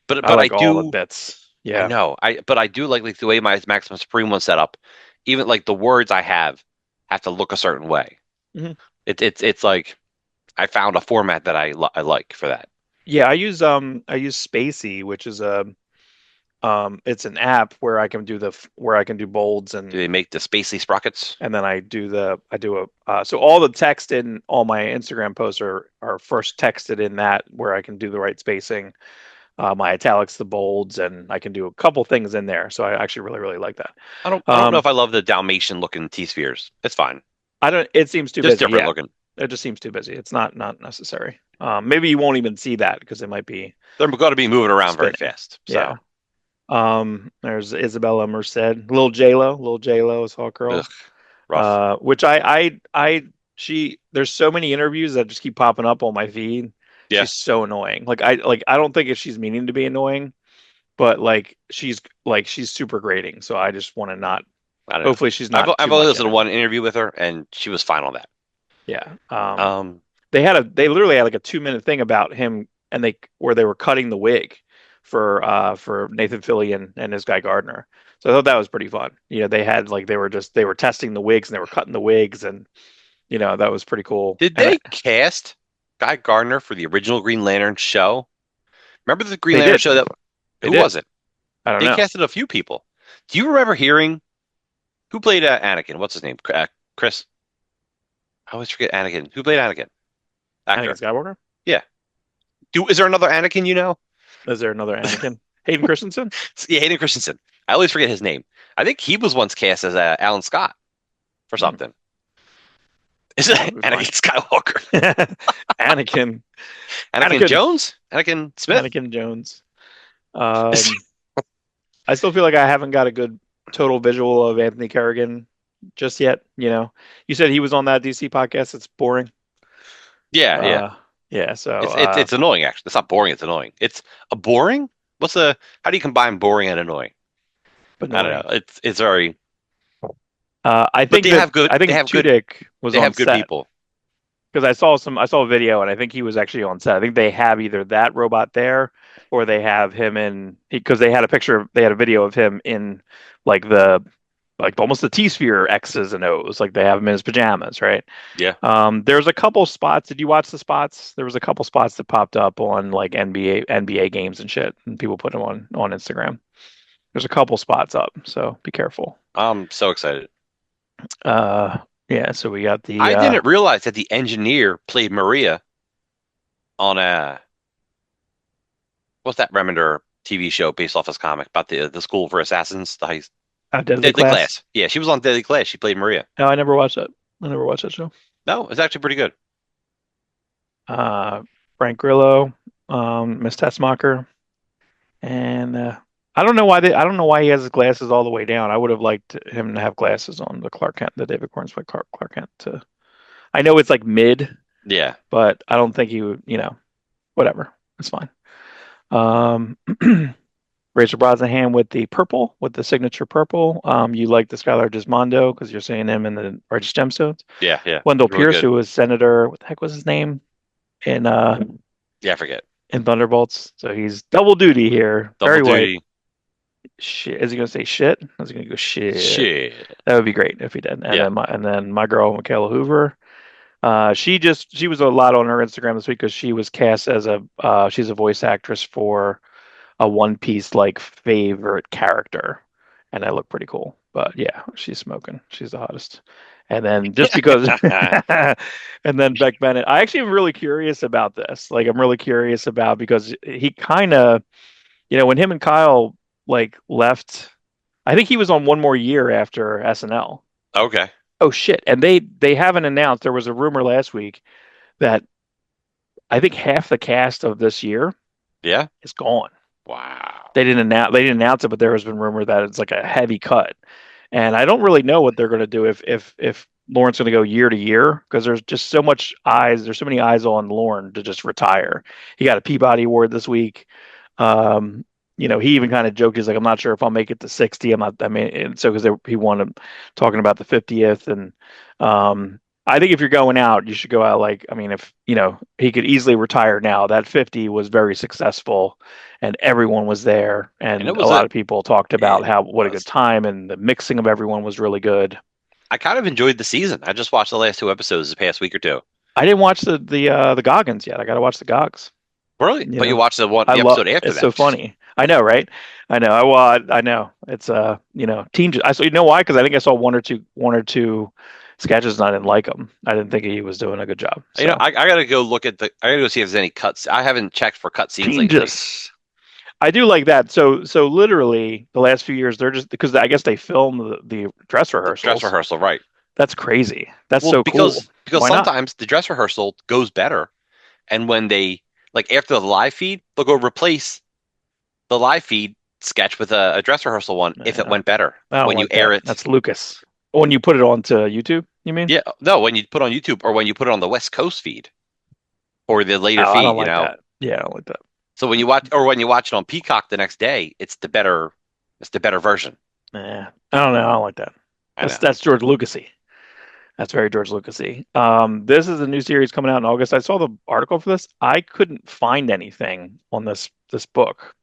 But I but I like all the do bits. I Yeah. know. I do like the way my Maximum Supreme one's set up. Even like the words I have to look a certain way. Mhm. It's like I found a format that I like for that. Yeah, I use Spacey, which is it's an app where I can do bolds Do they and make the spacey sprockets? and then so all the text in all my Instagram posts are first texted in that where I can do the right spacing, my italics, the bolds, and I can do a couple things in there. So I actually really, really like that. I don't know Um, if I love the Dalmatian looking T spheres. It's fine. I don't. It seems too Just busy. different Yeah, looking. it just seems too busy. It's not necessary. Maybe you won't even see that because it might be They're going to be moving around very spinning. fast. Yeah. So, There's Isabella Merced, Little J Lo is Hawk ugh, Girl. rough. Which she there's so many interviews that just keep popping up on my feed. Yeah. She's so annoying. I don't think if she's meaning to be annoying, but she's super grating. So I just want to not. I don't know. Hopefully she's not I've too only much in listened to it. one interview with her, and she was fine on that. Yeah. Um, They literally had like a 2 minute thing about him and they were cutting the wig for Nathan Fillion and his guy Gardner. So I thought that was pretty fun. They had like they were testing the wigs and they were cutting the wigs and that was pretty cool. did And they cast Guy Gardner for the original Green Lantern show? Remember the Green they Lantern did. show that They who did. was it? I don't They know. casted a few people. Do you remember hearing who played Anakin? What's his name? Chris. I always forget Anakin. Who played Anakin? Anakin Actor. Skywalker? Yeah. Is there another Anakin you know? Is there another Anakin? Hayden Christensen? Yeah, Hayden Christensen. I always forget his name. I think he was once cast as Alan Scott for Hmm, something. Is it that would be fun. Anakin Skywalker? Anakin. Anakin Anakin. Jones? Anakin Smith? Anakin Jones. Um, I still feel like I haven't got a good total visual of Anthony Kerrigan just yet. You said he was on that DC podcast. It's boring. Yeah, yeah. Yeah, so It's annoying actually. It's not boring, it's annoying. It's a boring? What's the how do you combine boring and annoying? I don't annoying. know. It's very I but think that I they think have good Tudyk was they on have good set people. because I saw a video and I think he was actually on set. I think they have either that robot there or they have him in because they had a video of him in like almost the T-sphere X's and O's, like they have him in his pajamas, right? Yeah. There's a couple spots. Did you watch the spots? There was a couple spots that popped up on like NBA games and shit, and people put them on Instagram. There's a couple spots up, so be careful. I'm so excited. Uh, yeah, so we got the I didn't realize that the engineer played Maria on a what's that Remender TV show based off his comic about the school for assassins, Deadly Deadly Class. Class. Yeah, she was on Deadly Class. She played Maria. No, I never watched that. I never watched that show. No, it's actually pretty good. Uh, Frank Grillo, Miss Tetzmacher, and I don't know why he has his glasses all the way down. I would have liked him to have glasses on the Clark Kent, the David Cornsway Clark Kent. I know it's like mid, Yeah. but I don't think he would. Whatever, it's fine. Um, Rachel Brosnahan with the purple, with the signature purple. You like the Skylar Gismondo because you're seeing him in the Righteous Gemstones. Yeah, yeah. Wendell Really Pierce, good. who was Senator, what the heck was his name in Yeah, I forget. in Thunderbolts? So he's double duty here. Double Very white. duty. Shit. Is he gonna say shit? Is he gonna go shit? Shit. That would be great if he did. And Yeah. then my girl Michaela Hoover. She was a lot on her Instagram this week because she was cast as she's a voice actress for a One Piece like favorite character, and that looked pretty cool. But yeah, she's smoking. She's the hottest. And then just because, and then Beck Bennett. I actually am really curious about this. Like, I'm really curious about because he kind of, when him and Kyle like left. I think he was on one more year after SNL. Okay. Oh shit! And they haven't announced. There was a rumor last week that I think half the cast of this year Yeah. is gone. Wow. They didn't announce it, but there has been rumor that it's like a heavy cut. And I don't really know what they're going to do if Lauren's going to go year to year because there's just so much eyes. There's so many eyes on Lauren to just retire. He got a Peabody Award this week. He even kind of joked, he's like, I'm not sure if I'll make it to 60. I'm not, I mean, and so because he wanted talking about the 50th. And I think if you're going out, you should go out like, I mean, if, he could easily retire now. That 50 was very successful and everyone was there. And it And a was lot of people talked about it what a good was. time and the mixing of everyone was really good. I kind of enjoyed the season. I just watched the last two episodes the past week or two. I didn't watch the Goggins yet. I got to watch the Gogs. Really? You But you know, watched I the love episode after it's that, so which is funny. I know, right? I know. I know. It's teen. I saw. You know why? Because I think I saw one or two sketches and I didn't like them. I didn't think he was doing a good job. So I gotta go look at I gotta go see if there's any cuts. I haven't checked for cut scenes lately. changes. I do like that. So literally the last few years they're just because I guess they film the dress The dress rehearsals. rehearsal, right? That's crazy. That's Well, so cool. because Why not? sometimes the dress rehearsal goes better, and when they like after the live feed, they'll go replace the live feed sketch with a dress rehearsal one if it Yeah, went better I don't when you like air that. it. That's Lucas. When you put it onto YouTube, you mean? Yeah, no, when you put on YouTube or when you put it on the West Coast feed or the later Oh, I don't feed, you like know. that. Yeah, I don't like that. So when you watch or when you watch it on Peacock the next day, it's the better version. Yeah, I don't know. I don't like that. I That's know. that's George Lucasy. That's very George Lucasy. This is a new series coming out in August. I saw the article for this. I couldn't find anything on this book,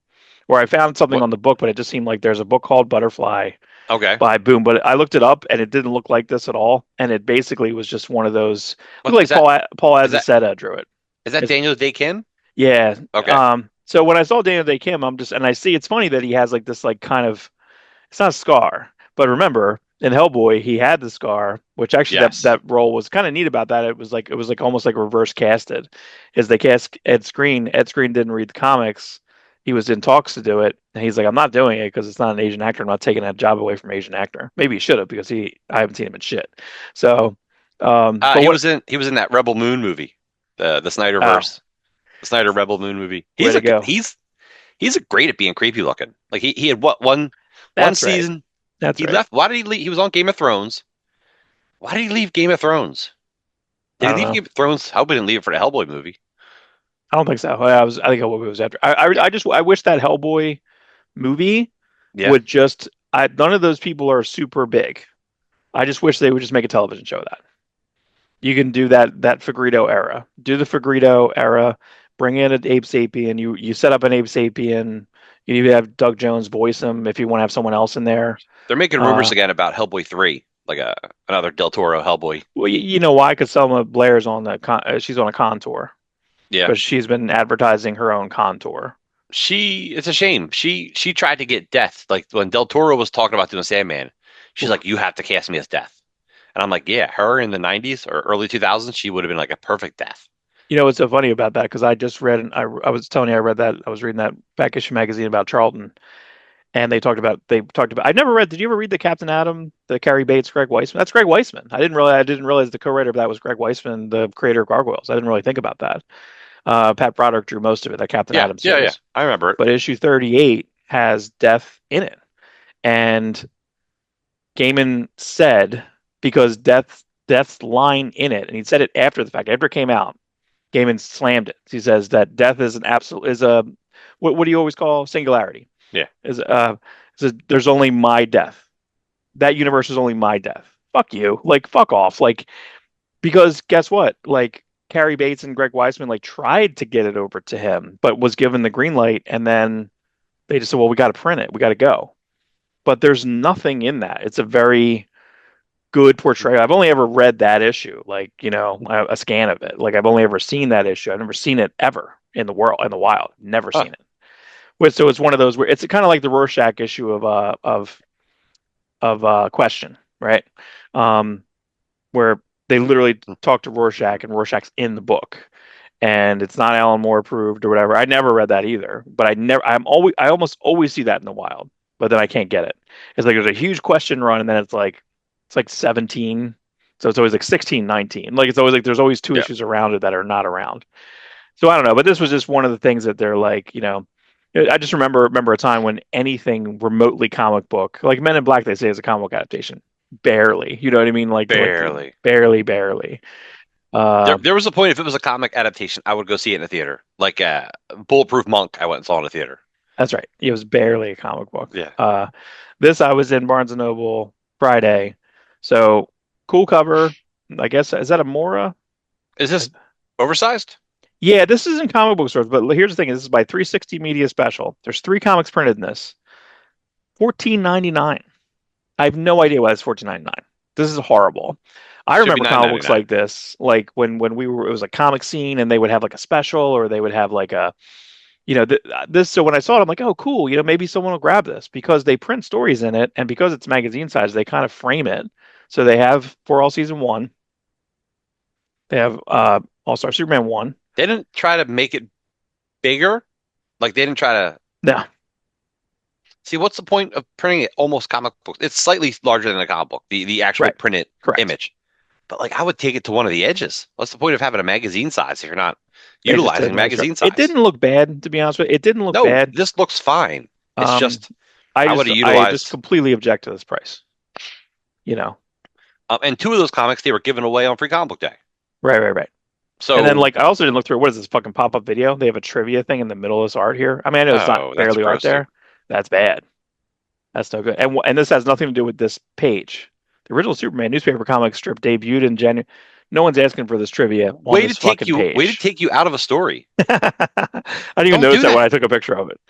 or I found something What? on the book, but it just seemed like there's a book called Butterfly Okay. by Boom. But I looked it up, and it didn't look like this at all. And it basically was just one of those. Looked What like Paul is that Azaceta drew it. is that It's, Daniel Day Kim? yeah. Okay. So when I saw Daniel Day Kim, and I see it's funny that he has like this like kind of it's not a scar, but remember in Hellboy he had the scar, which actually Yes. that role was kind of neat about that. It was like almost like reverse casted, is they cast Ed Screen. Ed Screen didn't read the comics. He was in talks to do it, and he's like, I'm not doing it because it's not an Asian actor. I'm not taking that job away from an Asian actor. Maybe he should have because I haven't seen him in shit. So, but what? He was in that Rebel Moon movie, the Oh, Snyderverse, the Snyder Rebel Moon movie. way to go. He's a great at being creepy looking. Like he had one That's right. season That's he right. left. Why did he leave? He was on Game of Thrones. Why did he leave Game of Thrones? Did I he don't leave know. Game of Thrones? Hellboy didn't leave it for the Hellboy movie. I don't think so. I think Hellboy was after. I wish that Hellboy movie Yeah. would just. None of those people are super big. I just wish they would just make a television show of that. You can do that Fagrito era. Do the Fagrito era. Bring in an Abe Sapien. You set up an Abe Sapien. You even have Doug Jones voice him if you want to have someone else in there. They're making rumors Uh, again about Hellboy 3, like another Del Toro Hellboy. well, you know why? Because Selma Blair's on she's on a contour Yeah. because she's been advertising her own contour. It's a shame. She tried to get Death. Like when Del Toro was talking about doing Sandman, she's Oof. like, "You have to cast me as Death." And I'm like, "Yeah, her in the 90s or early 2000s, she would have been like a perfect Death." You know what's so funny about that? Because I just read, and I was telling you, I read that, I was reading that back issue magazine about Charlton, and they talked about. I never read. Did you ever read the Captain Atom, the Carrie Bates, Greg Weisman? That's Greg Weisman. I didn't realize the co-writer of that was Greg Weisman, the creator of Gargoyles. I didn't really think about that. Pat Broderick drew most of it, that Captain Yeah, Atom yeah, yeah. series. I remember it. But issue 38 has Death in it, and Gaiman said because Death's line in it, and he said it after the fact, after it came out. Gaiman slammed it. He says that death is an absolute is a what do you always call singularity? Yeah. There's only my death. That universe is only my death. Fuck you. Like fuck off. Like because guess what? Like Carrie Bates and Greg Weisman like tried to get it over to him, but was given the green light, and then they just said, "Well, we got to print it. We got to go." But there's nothing in that. It's a very good portrayal. I've only ever read that issue, like, a scan of it. Like I've only ever seen that issue. I've never seen it ever in the world, in the wild. Never Huh. seen it. So it's one of those where it's kind of like the Rorschach issue of Question, right? Um, where they literally talk to Rorschach, and Rorschach's in the book, and it's not Alan Moore approved or whatever. I never read that either, but I almost always see that in the wild, but then I can't get it. It's like there's a huge question run, and then it's like 17. So it's always like 16, 19. Like it's always like there's always two Yeah. issues around it that are not around. So I don't know, but this was just one of the things that they're like, I just remember a time when anything remotely comic book, like Men in Black, they say is a comic book adaptation. Barely. You know what I mean? Like Barely. barely, barely. There, Uh, there was a point if it was a comic adaptation, I would go see it in the theater. Like Bulletproof Monk, I went and saw in the theater. that's right. It was barely a comic book. Yeah. This I was in Barnes and Noble Friday. So cool cover. I guess is that a Mora? Is this oversized? Yeah, this is in comic book stores, but here's the thing: this is by 360 Media Special. There's three comics printed in this. 14.99. I have no idea why it's 14.99. This is horrible. I Should be remember nine comic ninety books nine. like this, like when we were, it was a comic scene, and they would have like a special, or they would have like this. So when I saw it, I'm like, oh, cool. Maybe someone will grab this because they print stories in it, and because it's magazine size, they kind of frame it. So they have for all season one. They have All Star Superman 1. They didn't try to make it bigger. Like they didn't try to No, see what's the point of printing it almost comic book. It's slightly larger than a comic book, the actual right, printed correct. image. But like I would take it to one of the edges. What's the point of having a magazine size if you're not They just utilizing didn't really start. magazine It size? didn't look bad, to be honest with you. It didn't look No, bad. this looks fine. It's Um, just I I would just have I just utilized completely object to this price. You know, and two of those comics they were given away on Free Comic Book Day. right, right, right. And then So, like I also didn't look through what is this fucking pop-up video? They have a trivia thing in the middle of this art here. I mean, I know it's not oh, that's barely art gross too. there. That's bad. That's no good. And this has nothing to do with this page. The original Superman newspaper comic strip debuted in January. No one's asking for this trivia on this fucking Way to page. take you out of a story. I didn't even Don't notice do that when I that. took a picture of it.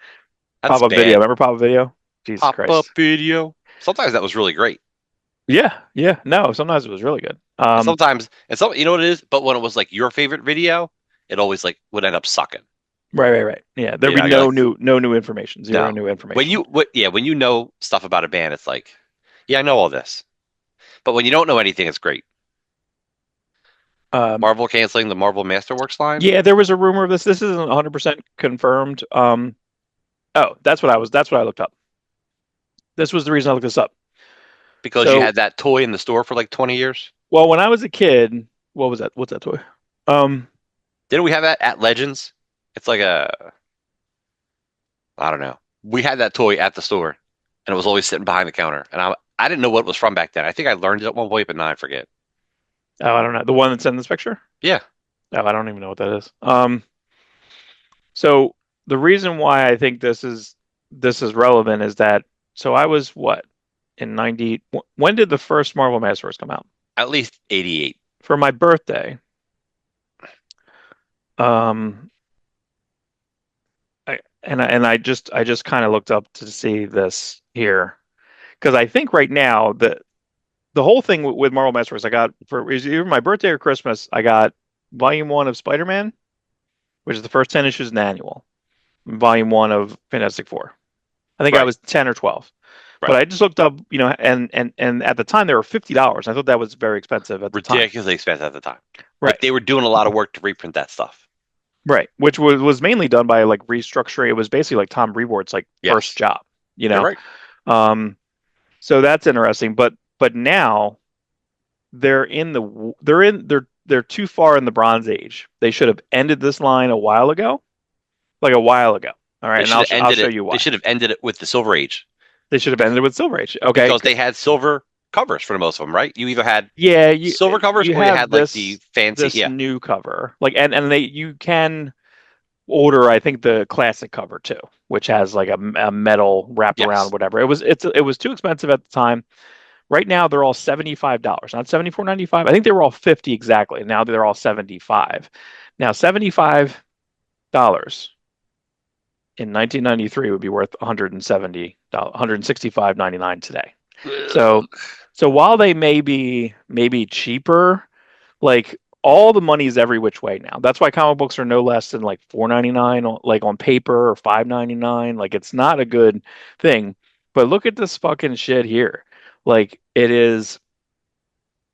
That's Pop-up video. bad. Remember pop-up video? Jesus Pop-up Christ. video. Sometimes that was really great. Yeah, yeah. No, sometimes it was really good. And some, you know what it is? But when it was like your favorite video, it always like would end up sucking. Right, right, right. Yeah, there'd You be know, you're like, no new information, zero no. new information. When you know stuff about a band, it's like, yeah, I know all this. But when you don't know anything, it's great. Um, Marvel canceling the Marvel Masterworks line yeah, there was a rumor of this. This isn't 100% confirmed. Oh, that's what I looked up. This was the reason I looked this up. because you So, had that toy in the store for like 20 years. well, when I was a kid, what was that? What's that toy? Um, Didn't we have that at Legends? It's like I don't know. We had that toy at the store, and it was always sitting behind the counter. And I didn't know what it was from back then. I think I learned it at one point, but now I forget. Oh, I don't know. The one that's in this picture? Yeah, Oh, I don't even know what that is. So the reason why I think this is relevant is that so I was what in 90 when did the first Marvel Masters come out? at least 88. For my birthday. Um I just kind of looked up to see this here because I think right now the whole thing with Marvel Masters I got for it was either my birthday or Christmas. I got Volume One of Spider-Man, which is the first 10 issues in the annual. Volume One of Fantastic Four. I think I Right, was 10 or 12. But right. I just looked up, and at the time they were $50. I thought that was very expensive at the time. Ridiculously expensive at the time. But Right. they were doing a lot of work to reprint that stuff. Right. Which was mainly done by like restructuring. It was basically like Tom Brevoort's like first Yes, job, you you're know. right. Um, so that's interesting. But now they're too far in the Bronze Age. They should have ended this line a while ago, like a while ago. All right, They and should have I'll ended show it. you They why. should have ended it with the Silver Age They should have ended with Silver Age. Okay. because they had silver covers for most of them, right? You either had Yeah, you silver covers you or you have had like the fancy, this yeah, new cover. Like and they you can order I think the classic cover too, which has like a metal wrapped around yes. whatever. It was too expensive at the time. Right now they're all $75, not 74.95. I think they were all 50 exactly. Now they're all 75. Now $75 in 1993 would be worth $170, 165.99 today. So Ugh. so while they may be cheaper, like all the money is every which way now. That's why comic books are no less than like 4.99 like on paper or 5.99. Like it's not a good thing. But look at this fucking shit here. Like it is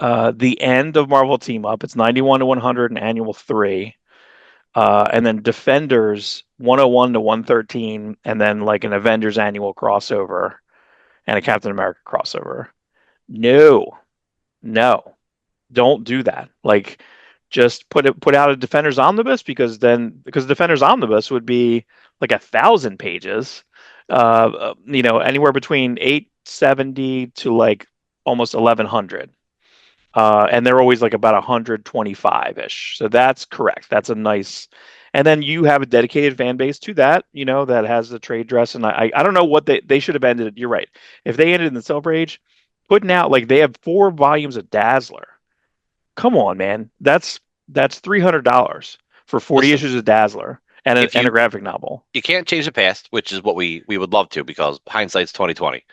the end of Marvel Team Up. It's 91 to 100 and annual 3. And then Defenders 101 to 113 and then like an Avengers annual crossover and a Captain America crossover. No. No. Don't do that. Like, just put out a Defenders Omnibus because Defenders Omnibus would be like 1,000 pages, anywhere between 870 to like almost 1,100, and they're always like about 125 ish. So that's correct. That's a nice. And then you have a dedicated fan base to that, that has the trade dress. And I don't know what they should have ended. You're right. If they ended in the Silver Age, putting out like they have 4 volumes of Dazzler. Come on, man. That's $300 for 40 Listen, issues of Dazzler and if a graphic novel. you can't change the past, which is what we would love to because hindsight's 2020.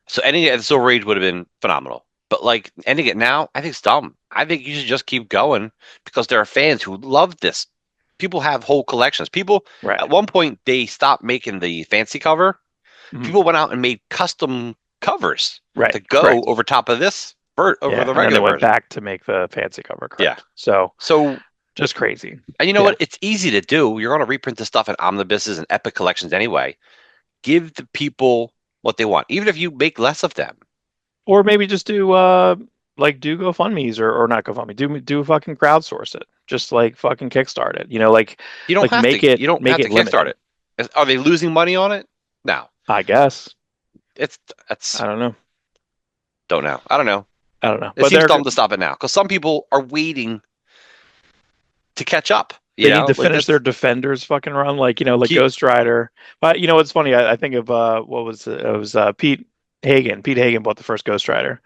So ending it at the Silver Age would have been phenomenal. But like ending it now, I think it's dumb. I think you should just keep going because there are fans who love this. People have whole collections. People at Right. one point they stopped making the fancy cover. Mhm. People went out and made custom covers Right. to go Correct. over top of this over Yeah. the And then they regular went version. back to make the fancy cover. Yeah. Correct. So So just crazy. and you know Yeah. what? It's easy to do. You're going to reprint the stuff in omnibuses and epic collections anyway. Give the people what they want, even if you make less of them. Or maybe just do GoFundMe's or not GoFundMe. Do fucking crowdsource it. Just like fucking kickstart it. You don't Like have to. make it You don't make have it to kickstart limited. it. Are they losing money on it? No. I guess. It's that's I don't know. don't know. I don't know. I don't know. It But seems dumb to stop it now because some people are waiting to catch up. they need to Like finish their that's Defenders fucking run, like keep. Ghost Rider. But it's funny. I think of what was it was Pete Hagen. Pete Hagen bought the first Ghost Rider,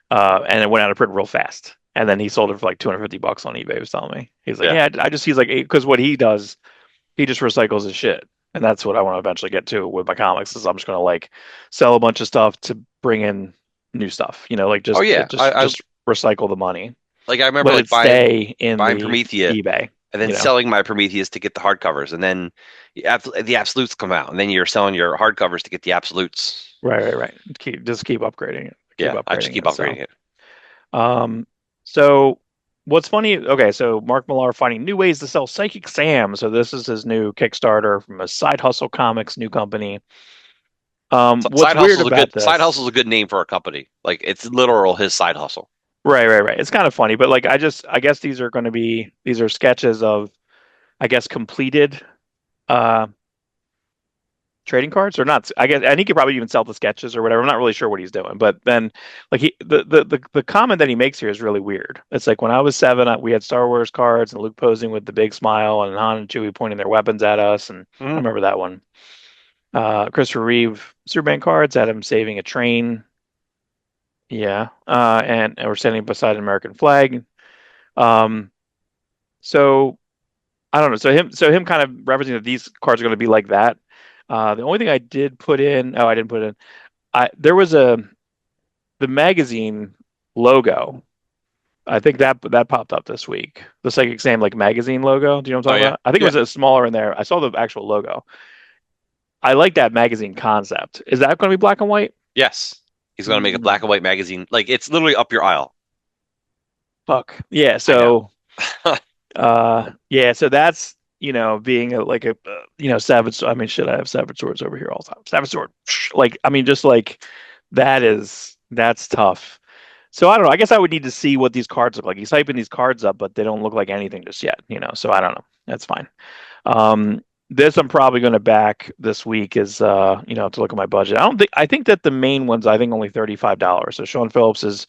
and it went out of print real fast. And then he sold it for like $250 on eBay. He was telling me he's like, Yeah. yeah, he's like because what he does, he just recycles his shit, and that's what I want to eventually get to with my comics. Is I'm just gonna like sell a bunch of stuff to bring in new stuff. Like Oh yeah. just recycle the money, I remember let like it stay in buying the Promethea eBay. and then selling my Prometheus to get the hardcovers, and then the absolutes come out, and then you're selling your hardcovers to get the absolutes. Right. Keep upgrading it. Keep Yeah, I just upgrading keep it. So, upgrading it. um, so what's funny? Okay, so Mark Millar finding new ways to sell Psychic Sam. So this is his new Kickstarter from a Side Hustle Comics new company. What's weird about Side this? hustle's a good name for a company. Like it's literal his side hustle. Right. It's kind of funny, but like I guess these are sketches of I guess completed uh trading cards or not. I guess, and he could probably even sell the sketches or whatever. I'm not really sure what he's doing, but then like the comment that he makes here is really weird. It's like when I was 7, we had Star Wars cards and Luke posing with the big smile and Han and Chewie pointing their weapons at us, and I Mhm. remember that one. Christopher Reeve Superman cards had him saving a train. Yeah, and we're standing beside an American flag. Um, so I don't know. So him kind of referencing that these cards are going to be like that. The only thing I did put in, oh, I didn't put in. There was the magazine logo. I think that popped up this week. The Psychic Sam like magazine logo. Do you know what I'm Oh talking yeah, about? I think it yeah, was a smaller in there. I saw the actual logo. I like that magazine concept. Is that going to be black and white? yes. He's gonna make a black Mm, and white magazine. Like it's literally up your aisle. fuck. Yeah. I know. So yeah. So that's being like a savage. I mean, shit. I have savage swords over here all the time. Savage sword. Like I mean, just like that's tough. So I don't know. I guess I would need to see what these cards look like. He's hyping these cards up, but they don't look like anything just yet, So I don't know. That's fine. This I'm probably going to back this week is to look at my budget. I think that the main ones I think only $35. So Sean Phillips is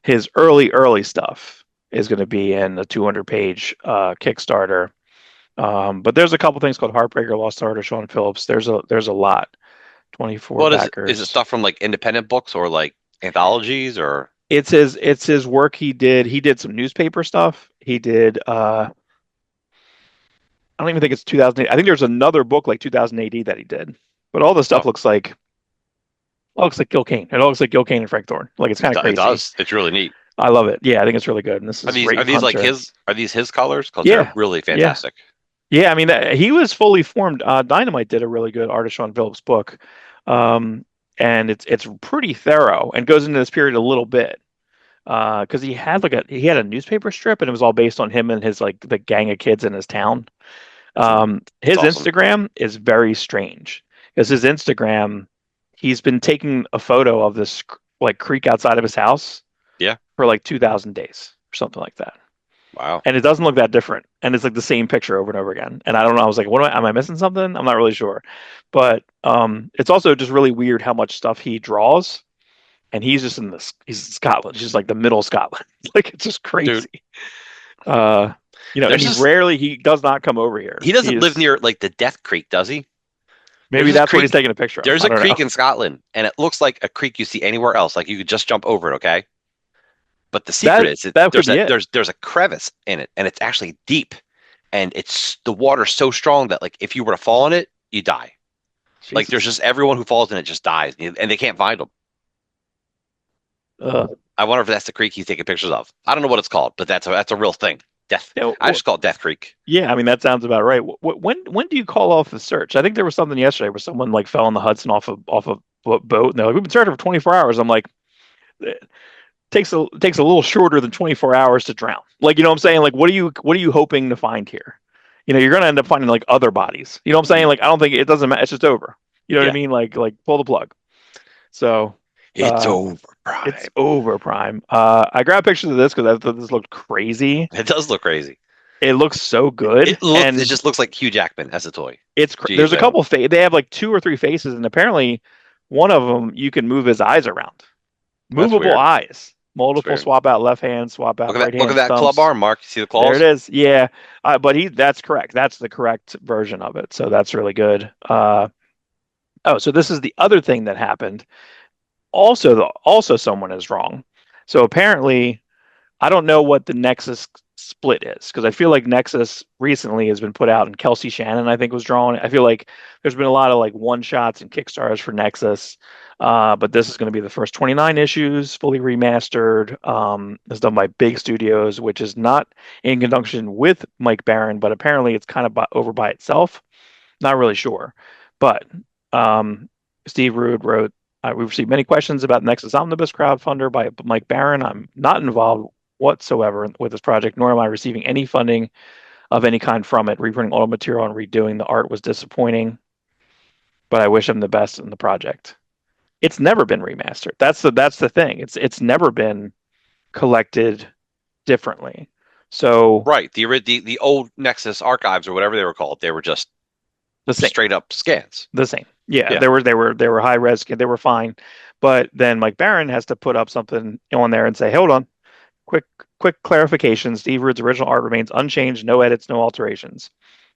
his early stuff is going to be in the 200-page Kickstarter. But there's a couple things called Heartbreaker, Lost Art of Sean Phillips. There's a lot. 24 Well, is it backers. stuff from like independent books or like anthologies or It's his work he did. He did some newspaper stuff. He did I don't even think it's 2008. I think there's another book like 2000 AD that he did. But all the stuff oh, looks like Gil Kane. It all looks like Gil Kane and Frank Thorne. Like it's kind of it crazy. does. It's really neat. I love it. Yeah, I think it's really good. And this Are is these are Rafe these like Hunter. his are these his colors? Because they're Yeah, really yeah, fantastic. yeah. I mean, he was fully formed. Dynamite did a really good Artist Sean Phillips book, um, and it's pretty thorough and goes into this period a little bit. Because he had a newspaper strip and it was all based on him and his like the gang of kids in his town. Mhm. It's His awesome. Instagram is very strange because his Instagram, he's been taking a photo of this like creek outside of his house Yeah. for like 2,000 days or something like that. Wow. And it doesn't look that different. And it's like the same picture over and over again. And I don't know. I was like, am I missing something? I'm not really sure. But it's also just really weird how much stuff he draws. And he's in Scotland, just like the middle of Scotland. Like it's just Dude, crazy. Uh, and there's this he does not come over here. he doesn't live near like the Death Creek, does he? There's Maybe this that's what he's creek taking a picture of. there's I a don't creek know. in Scotland and it looks like a creek you see anywhere else. Like you could just jump over it, okay? But the secret That is that could be it. there's a crevice in it and it's actually deep and it's the water's so strong that like if you were to fall in it, you die. Like there's Jesus. just everyone who falls in it just dies and they can't find them. Uh, I wonder if that's the creek he's taking pictures of. I don't know what it's called, but that's a real thing. Death. yeah, I just call it Death Creek. yeah, I mean that sounds about right. When do you call off the search? I think there was something yesterday where someone like fell in the Hudson off a boat, and they're like, "We've been searching for 24 hours." I'm like, it takes a little shorter than 24 hours to drown. Like, you know what I'm saying? Like, what are you hoping to find here? You're gonna end up finding like other bodies. You know what I'm saying? Mm, Like, I don't think it doesn't matter. It's just over. You know what I yeah. mean? Like pull the plug. So, It's uh, over, it's Prime. over, Prime. I grabbed pictures of this because I thought this looked crazy. It does look crazy. It looks so good, It and just looks like Hugh Jackman as a toy. there's a GH7. couple they have like two or three faces, and apparently one of them you can move his eyes around, That's movable weird. eyes, That's multiple weird. swap out left hand, swap Look out at that. right Look at hand that club stumps. arm, Mark. You see the There it claws? is. Yeah, but that's correct. That's the correct version of it. So that's really good. Oh, so this is the other thing that happened. Also someone is wrong. So apparently I don't know what the Nexus split is because I feel like Nexus recently has been put out and Kelsey Shannon I think was drawn. I feel like there's been a lot of like one shots and Kickstarters for Nexus, but this is going to be the first 29 issues, fully remastered. It's done by Big Studios, which is not in conjunction with Mike Barron, but apparently it's kind of over by itself. Not really sure, but um, Steve Rude wrote. We've received many questions about Nexus Omnibus crowdfunder by Mike Barron. I'm not involved whatsoever with this project, nor am I receiving any funding of any kind from it. Reprinting all material and redoing the art was disappointing, but I wish him the best in the project. It's never been remastered. That's the thing. It's never been collected differently. So Right. The old Nexus archives or whatever they were called, they were just the same, straight up scans. the same. Yeah, Yeah. they were high risk and they were fine. But then Mike Barron has to put up something on there and say, hold on, quick quick clarification. Steve Rude's original art remains unchanged, no edits, no alterations.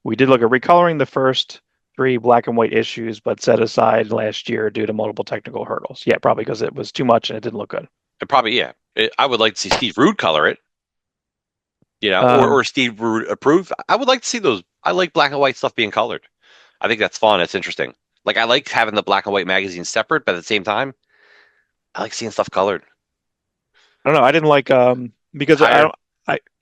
We did look at recoloring the first three black and white issues, but set aside last year due to multiple technical hurdles. Yeah, probably because it was too much and it didn't look good. And probably, yeah. I would like to see Steve Rude color it, Um, or Steve Rude approve. I would like to see those. I like black and white stuff being colored. I think that's fun. It's interesting. Like I like having the black and white magazines separate, but at the same time, I like seeing stuff colored. I don't know. I didn't like because I Higher. don't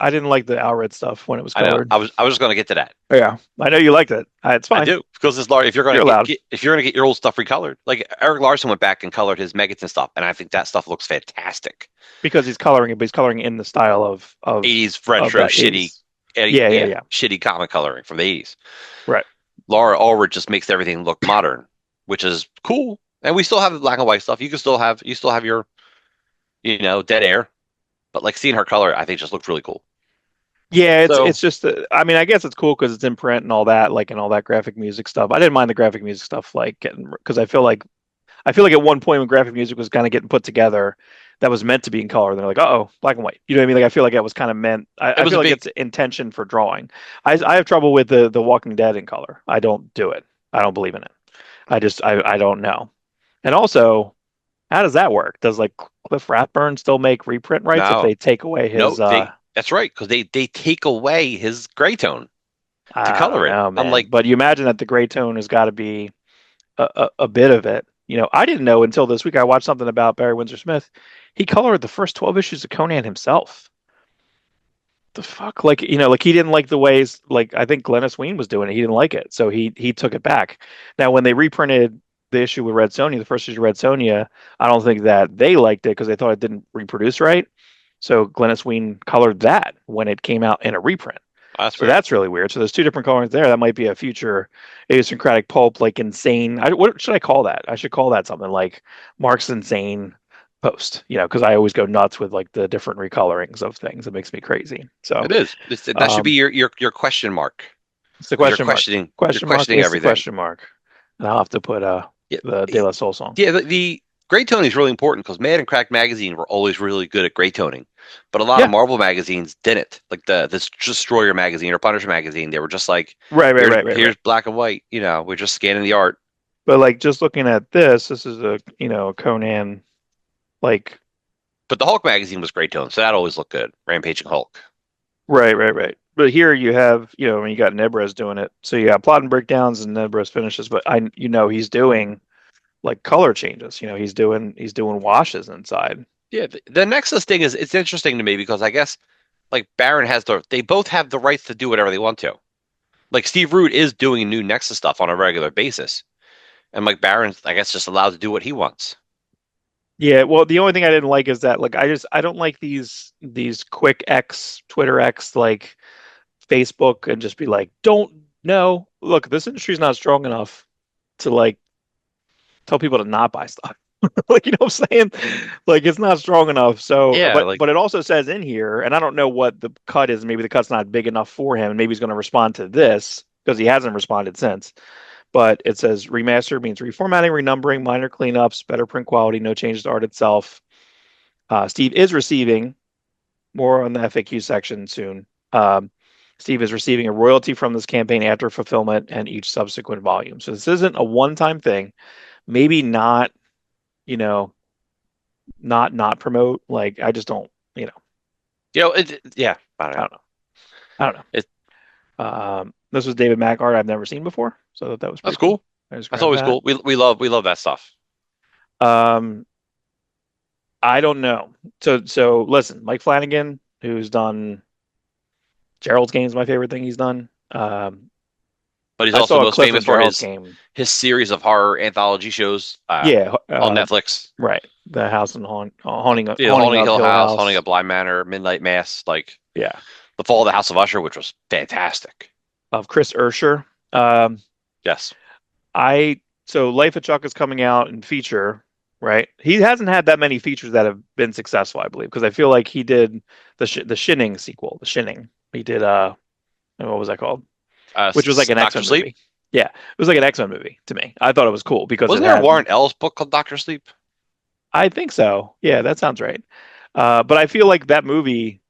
I didn't like the Alred stuff when it was I know. colored. I was just going to get to that. Yeah, I know you liked it. It's I fine. do because it's large. If you're going You're to allowed if you're going to get your old stuff recolored, like Eric Larson went back and colored his Megaton stuff, and I think that stuff looks fantastic. because he's coloring it, but he's coloring it in the style '80s of retro that shitty, 80s. Yeah, yeah, yeah, yeah. shitty comic coloring from the '80s. Right. Laura Ulrich just makes everything look modern, which is cool. And we still have the black and white stuff. You still have your dead air, but like seeing her color, I think just looked really cool. Yeah, it's So just I mean, I guess it's cool because it's in print and all that, like and all that graphic music stuff. I didn't mind the graphic music stuff, like getting because I feel like at one point when graphic music was kind of getting put together, that was meant to be in color. They're like, oh, black and white. You know what I mean? Like I feel like that was kind of meant. I, it I was feel a like big it's intention for drawing. I have trouble with the Walking Dead in color. I don't do it. I don't believe in it. I don't know. And also, how does that work? Does like Cliff Rathburn still make reprint rights if no, they take away no, his that's right because they take away his gray tone to I don't color it. know, I'm man. like, But you imagine that the gray tone has got to be a bit of it. I didn't know until this week. I watched something about Barry Windsor Smith. He colored the first 12 issues of Conan himself. The fuck? Like, like he didn't like the ways, like I think Glennis Wein was doing it. He didn't like it. So he took it back. Now, when they reprinted the issue with Red Sonja, the first issue of Red Sonja, I don't think that they liked it because they thought it didn't reproduce right. So Glennis Wein colored that when it came out in a reprint. oh, that's So weird. that's really weird. So there's two different colorings there. That might be a future idiosyncratic pulp, like insane. What should I call that? I should call that something like Mark's insane post. Because I always go nuts with like the different recolorings of things. It makes me crazy. So It is. That should be um, your question mark it's the because you're question mark. questioning you're Question mark questioning is the everything. question mark. And I'll have to put Yeah, the De La Soul song. yeah. The gray toning is really important because Mad and Crack magazine were always really good at gray toning, but a lot of Yeah. Marvel magazines didn't. Like the this Destroyer magazine or Punisher magazine, they were just like, Right, right, here's right, right, here's right. black and white. We're just scanning the art. But like just looking at this is a Conan like But the Hulk magazine was gray tone, so that always looked good. Rampaging Hulk. right, right, right. But here you have, when you got Nebrez doing it. So you got plot and breakdowns and Nebrez finishes, but he's doing like color changes. He's doing washes inside. Yeah, the Nexus thing is it's interesting to me because I guess like Baron they both have the rights to do whatever they want to. Like Steve Root is doing new Nexus stuff on a regular basis, and like Baron's, I guess, just allowed to do what he wants. Yeah, well, the only thing I didn't like is that like I don't like these quick X Twitter X like Facebook and just be like, don't no, look, this industry's not strong enough to like tell people to not buy stuff. Like, you know what I'm saying? Like it's not strong enough. So, Yeah, but like but it also says in here, and I don't know what the cut is. Maybe the cut's not big enough for him, and maybe he's going to respond to this because he hasn't responded since. But it says remaster means reformatting, renumbering, minor cleanups, better print quality, no changes to art itself. Steve is receiving more on the FAQ section soon. Steve is receiving a royalty from this campaign after fulfillment and each subsequent volume. So this isn't a one-time thing. Maybe not, you know, not promote. Like I just don't, yeah, I don't I know. don't know. I don't know. It, This was David Mack art I've never seen before, so that was that's pretty cool. cool. I just That's grabbed always that. cool. We love that stuff. Um, I don't know. So listen, Mike Flanagan, who's done Gerald's Game is my favorite thing he's done. But he's I also saw a most clip of famous for Gerald's his Game. his series of horror anthology shows Yeah, on Netflix. right. The House and Haunting Yeah, Haunting Haunting of Hill Hill House, Haunting House. of Bly Manor, Midnight Mass, like Yeah, The Fall of the House of Usher, which was fantastic. of Chris Ursher. Um, Yes. I so Life of Chuck is coming out in feature, right? He hasn't had that many features that have been successful, I believe, because I feel like he did the Shinning sequel, the Shinning. He did what was that called? Which was like an Doctor X-Men Sleep. movie. Yeah, it was like an X-Men movie to me. I thought it was cool because it Wasn't there a had. Warren Ellis book called Doctor Sleep? I think so. Yeah, that sounds right. But I feel like that movie.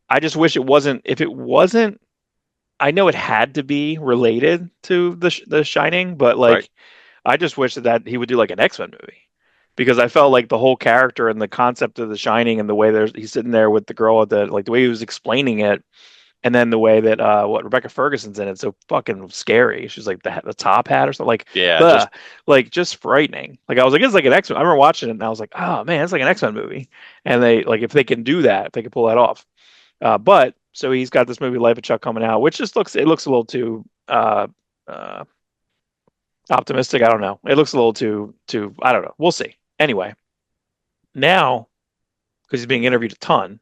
I just wish it wasn't. If it wasn't, I know it had to be related to the Shining, but Right. like I just wish that he would do like an X-Men movie because I felt like the whole character and the concept of the Shining and the way there's he's sitting there with the girl at the like the way he was explaining it. And then the way that what Rebecca Ferguson's in it, so fucking scary. She's like the top hat or something Yeah, the just like just frightening. Like I was like, it's like an X Men. I remember watching it and I was like, oh man, it's like an X Men movie. And they like if they can do that, if they can pull that off. But so he's got this movie Life of Chuck coming out, which just looks a little too uh, optimistic. I don't know. It looks a little too I don't know. We'll see. Anyway, now because he's being interviewed a ton.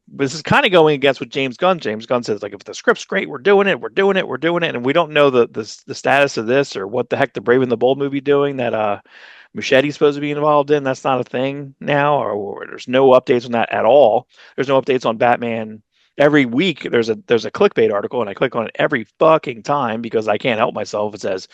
This is kind of going against what James Gunn. James Gunn says, like, if the script's great, we're doing it, we're doing it, we're doing it, and we don't know the status of this or what the heck the Brave and the Bold movie doing that Muschetti's supposed to be involved in. That's not a thing now, or there's no updates on that at all. There's no updates on Batman. Every week there's a clickbait article, and I click on it every fucking time because I can't help myself. It says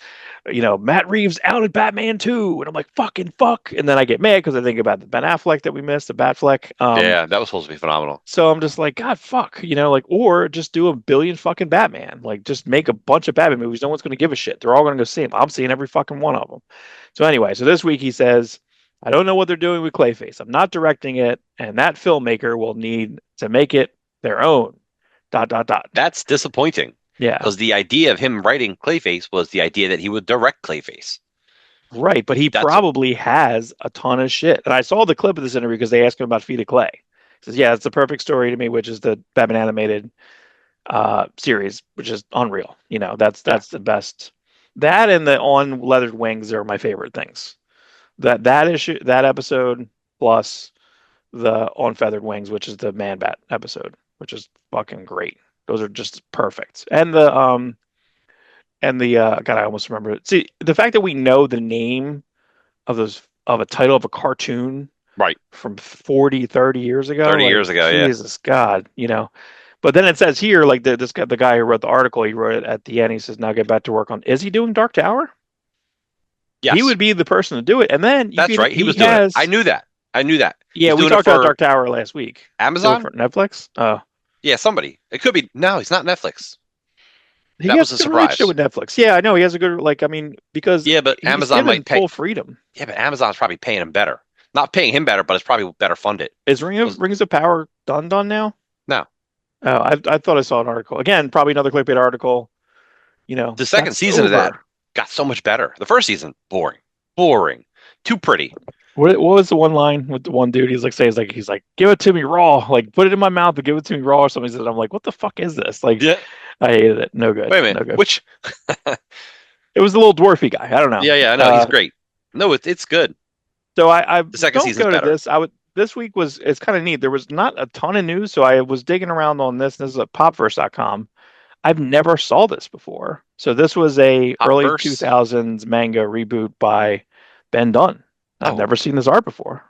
Matt Reeves out at Batman 2. And I'm like, fucking fuck. And then I get mad because I think about the Ben Affleck that we missed, the Batfleck. yeah, that was supposed to be phenomenal. So I'm just like, God, fuck, like, or just do a billion fucking Batman. Like, just make a bunch of Batman movies. No one's going to give a shit. They're all going to go see them. I'm seeing every fucking one of them. So anyway, so this week he says, I don't know what they're doing with Clayface. I'm not directing it, and that filmmaker will need to make it their own. Dot dot dot. That's disappointing Yeah, because the idea of him writing Clayface was the idea that he would direct Clayface. right. But he That's probably has a ton of shit. And I saw the clip of this interview because they asked him about Feet of Clay. He says, yeah, it's the perfect story to me, which is the Batman animated series, which is unreal. That's yeah. that's the best. That and the on leathered wings are my favorite things. That issue, that episode, plus the on feathered wings, which is the Man Bat episode, which is fucking great. Those are just perfect. And the God, I almost remember it. See, the fact that we know the name of a title of a cartoon Right. from 40, 30 years ago, 30 like years ago, yeah. Jesus God. But then it says here, like the guy who wrote the article, he wrote it at the end. He says, "Now get back to work on." Is he doing Dark Tower? He Yes. would be the person to do it. And then you That's could. right. He He was doing it. I has. knew that. I knew that. Yeah, He's we doing it talked about for Dark Tower last week. Doing it Amazon? for Netflix. Oh, Yeah, somebody. It could be. No, he's not Netflix. he That has was a a good relationship surprise. with Netflix. Yeah, I know he has a good like. I mean, because Yeah, but he's Amazon given might pay. full freedom. Yeah, but Amazon's probably paying him better. Not paying him better, but it's probably better funded. Is 'Cause- Rings of Power done now? No, Oh, I thought I saw an article again. Probably another clickbait article. the second That's season of that over. got so much better. The first season, boring, boring, too pretty. What was the one line with the one dude? He's like saying he's like, give it to me raw, like put it in my mouth and give it to me raw or something. He says, I'm like, what the fuck is this? Like, Yeah. I hated it. No good. Wait a minute. No good. Which? It was the little dwarfy guy. I don't know. Yeah, yeah, I know. He's great. No, it's good. So I The second don't season's go to better. this. This week it's kind of neat. There was not a ton of news, so I was digging around on this. This is at popverse.com. I've never saw this before. So this was a early Hopverse. 2000s manga reboot by Ben Dunn. I've Oh, never seen this art before.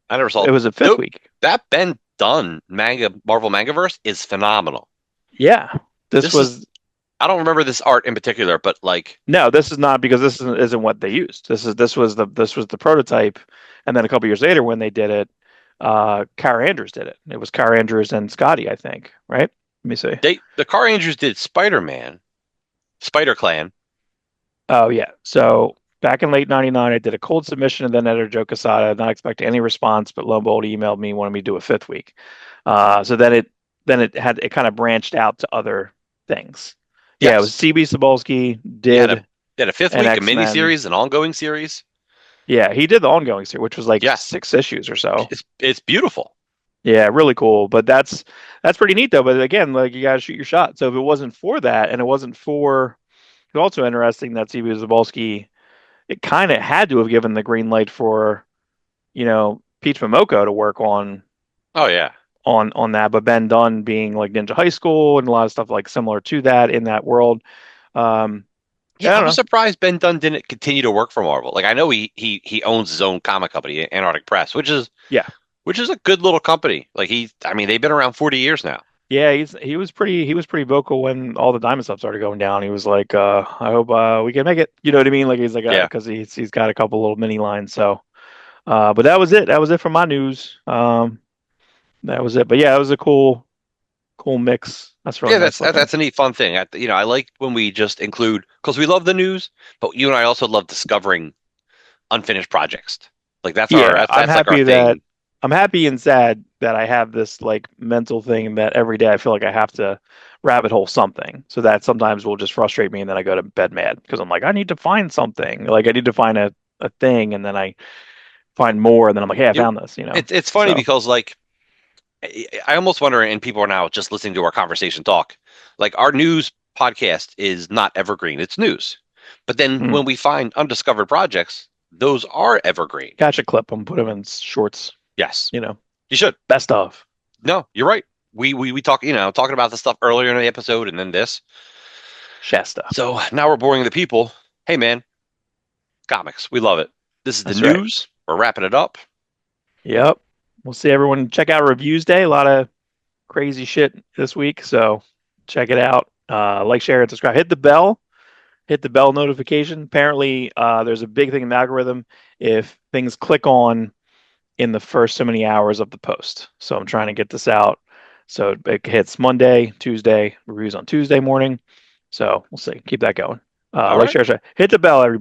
I never saw It it. was a fifth Nope. week. That Ben Dunn manga Marvel Mangaverse is phenomenal. Yeah. This This is was I don't remember this art in particular, but like No, this is not because isn't what they used. This was the prototype, and then a couple years later when they did it, Kara Andrews did it. It was Kara Andrews and Scotty, I think, right? Let me see. the Car Andrews did Spider-Man, Spider Clan. Oh yeah. So back in late '99, I did a cold submission, and then editor Joe Quesada, not expecting any response, but lo and behold, he emailed me, wanted me to do a fifth week. So then it kind of branched out to other things. Yeah, it was Yes. CB Cebulski He had a did did a fifth an week, a X mini Men. series, an ongoing series. Yeah, he did the ongoing series, which was like Yeah, 6 issues or so. it's beautiful. Yeah, really cool. But that's pretty neat though. But again, like you gotta shoot your shot. So if it wasn't for that, and it wasn't for, it's also interesting that CB Zabolski, it kind of had to have given the green light for, Peach Momoko to work Oh yeah. on that. But Ben Dunn being like Ninja High School and a lot of stuff like similar to that in that world. Um, I Yeah, I don't was know. surprised Ben Dunn didn't continue to work for Marvel. Like I know he owns his own comic company, Antarctic Press, Yeah. which is a good little company. Like I mean, they've been around 40 years now. Yeah, he was pretty vocal when all the diamond stuff started going down. He was like, I hope we can make it. You know what I mean? Like he's like, Yeah. because he's got a couple little mini lines. So, but that was it. That was it for my news. That was it. But yeah, it was a cool mix. That's really Yeah, nice looking. that's a neat fun thing. I like when we just include because we love the news, but you and I also love discovering unfinished projects. Like Yeah, that's like our thing. I'm happy and sad that I have this like mental thing that every day I feel like I have to rabbit hole something. So that sometimes will just frustrate me and then I go to bed mad because I'm like, I need to find something. Like I need to find a thing and then I find more and then I'm like, hey, I You found this, you know. it's funny So because like I almost wonder, and people are now just listening to our conversation talk. Like our news podcast is not evergreen; it's news. But then mm, when we find undiscovered projects, those are evergreen. catch a clip and put them in shorts, Yes, you know. you should. Best of No, you're right. We talk, talking about the stuff earlier in the episode and then this. Shasta. So now we're boring the people. Hey man, comics, we love it. This is the That's right. news. We're wrapping it up. Yep. We'll see everyone check out reviews day. A lot of crazy shit this week. So check it out. Like, share, and subscribe. Hit the bell notification. Apparently, there's a big thing in the algorithm if things click on in the first so many hours of the post. So I'm trying to get this out. So it hits Monday, Tuesday, reviews on Tuesday morning. So we'll see. Keep that going. All Like, right. share, hit the bell, everybody.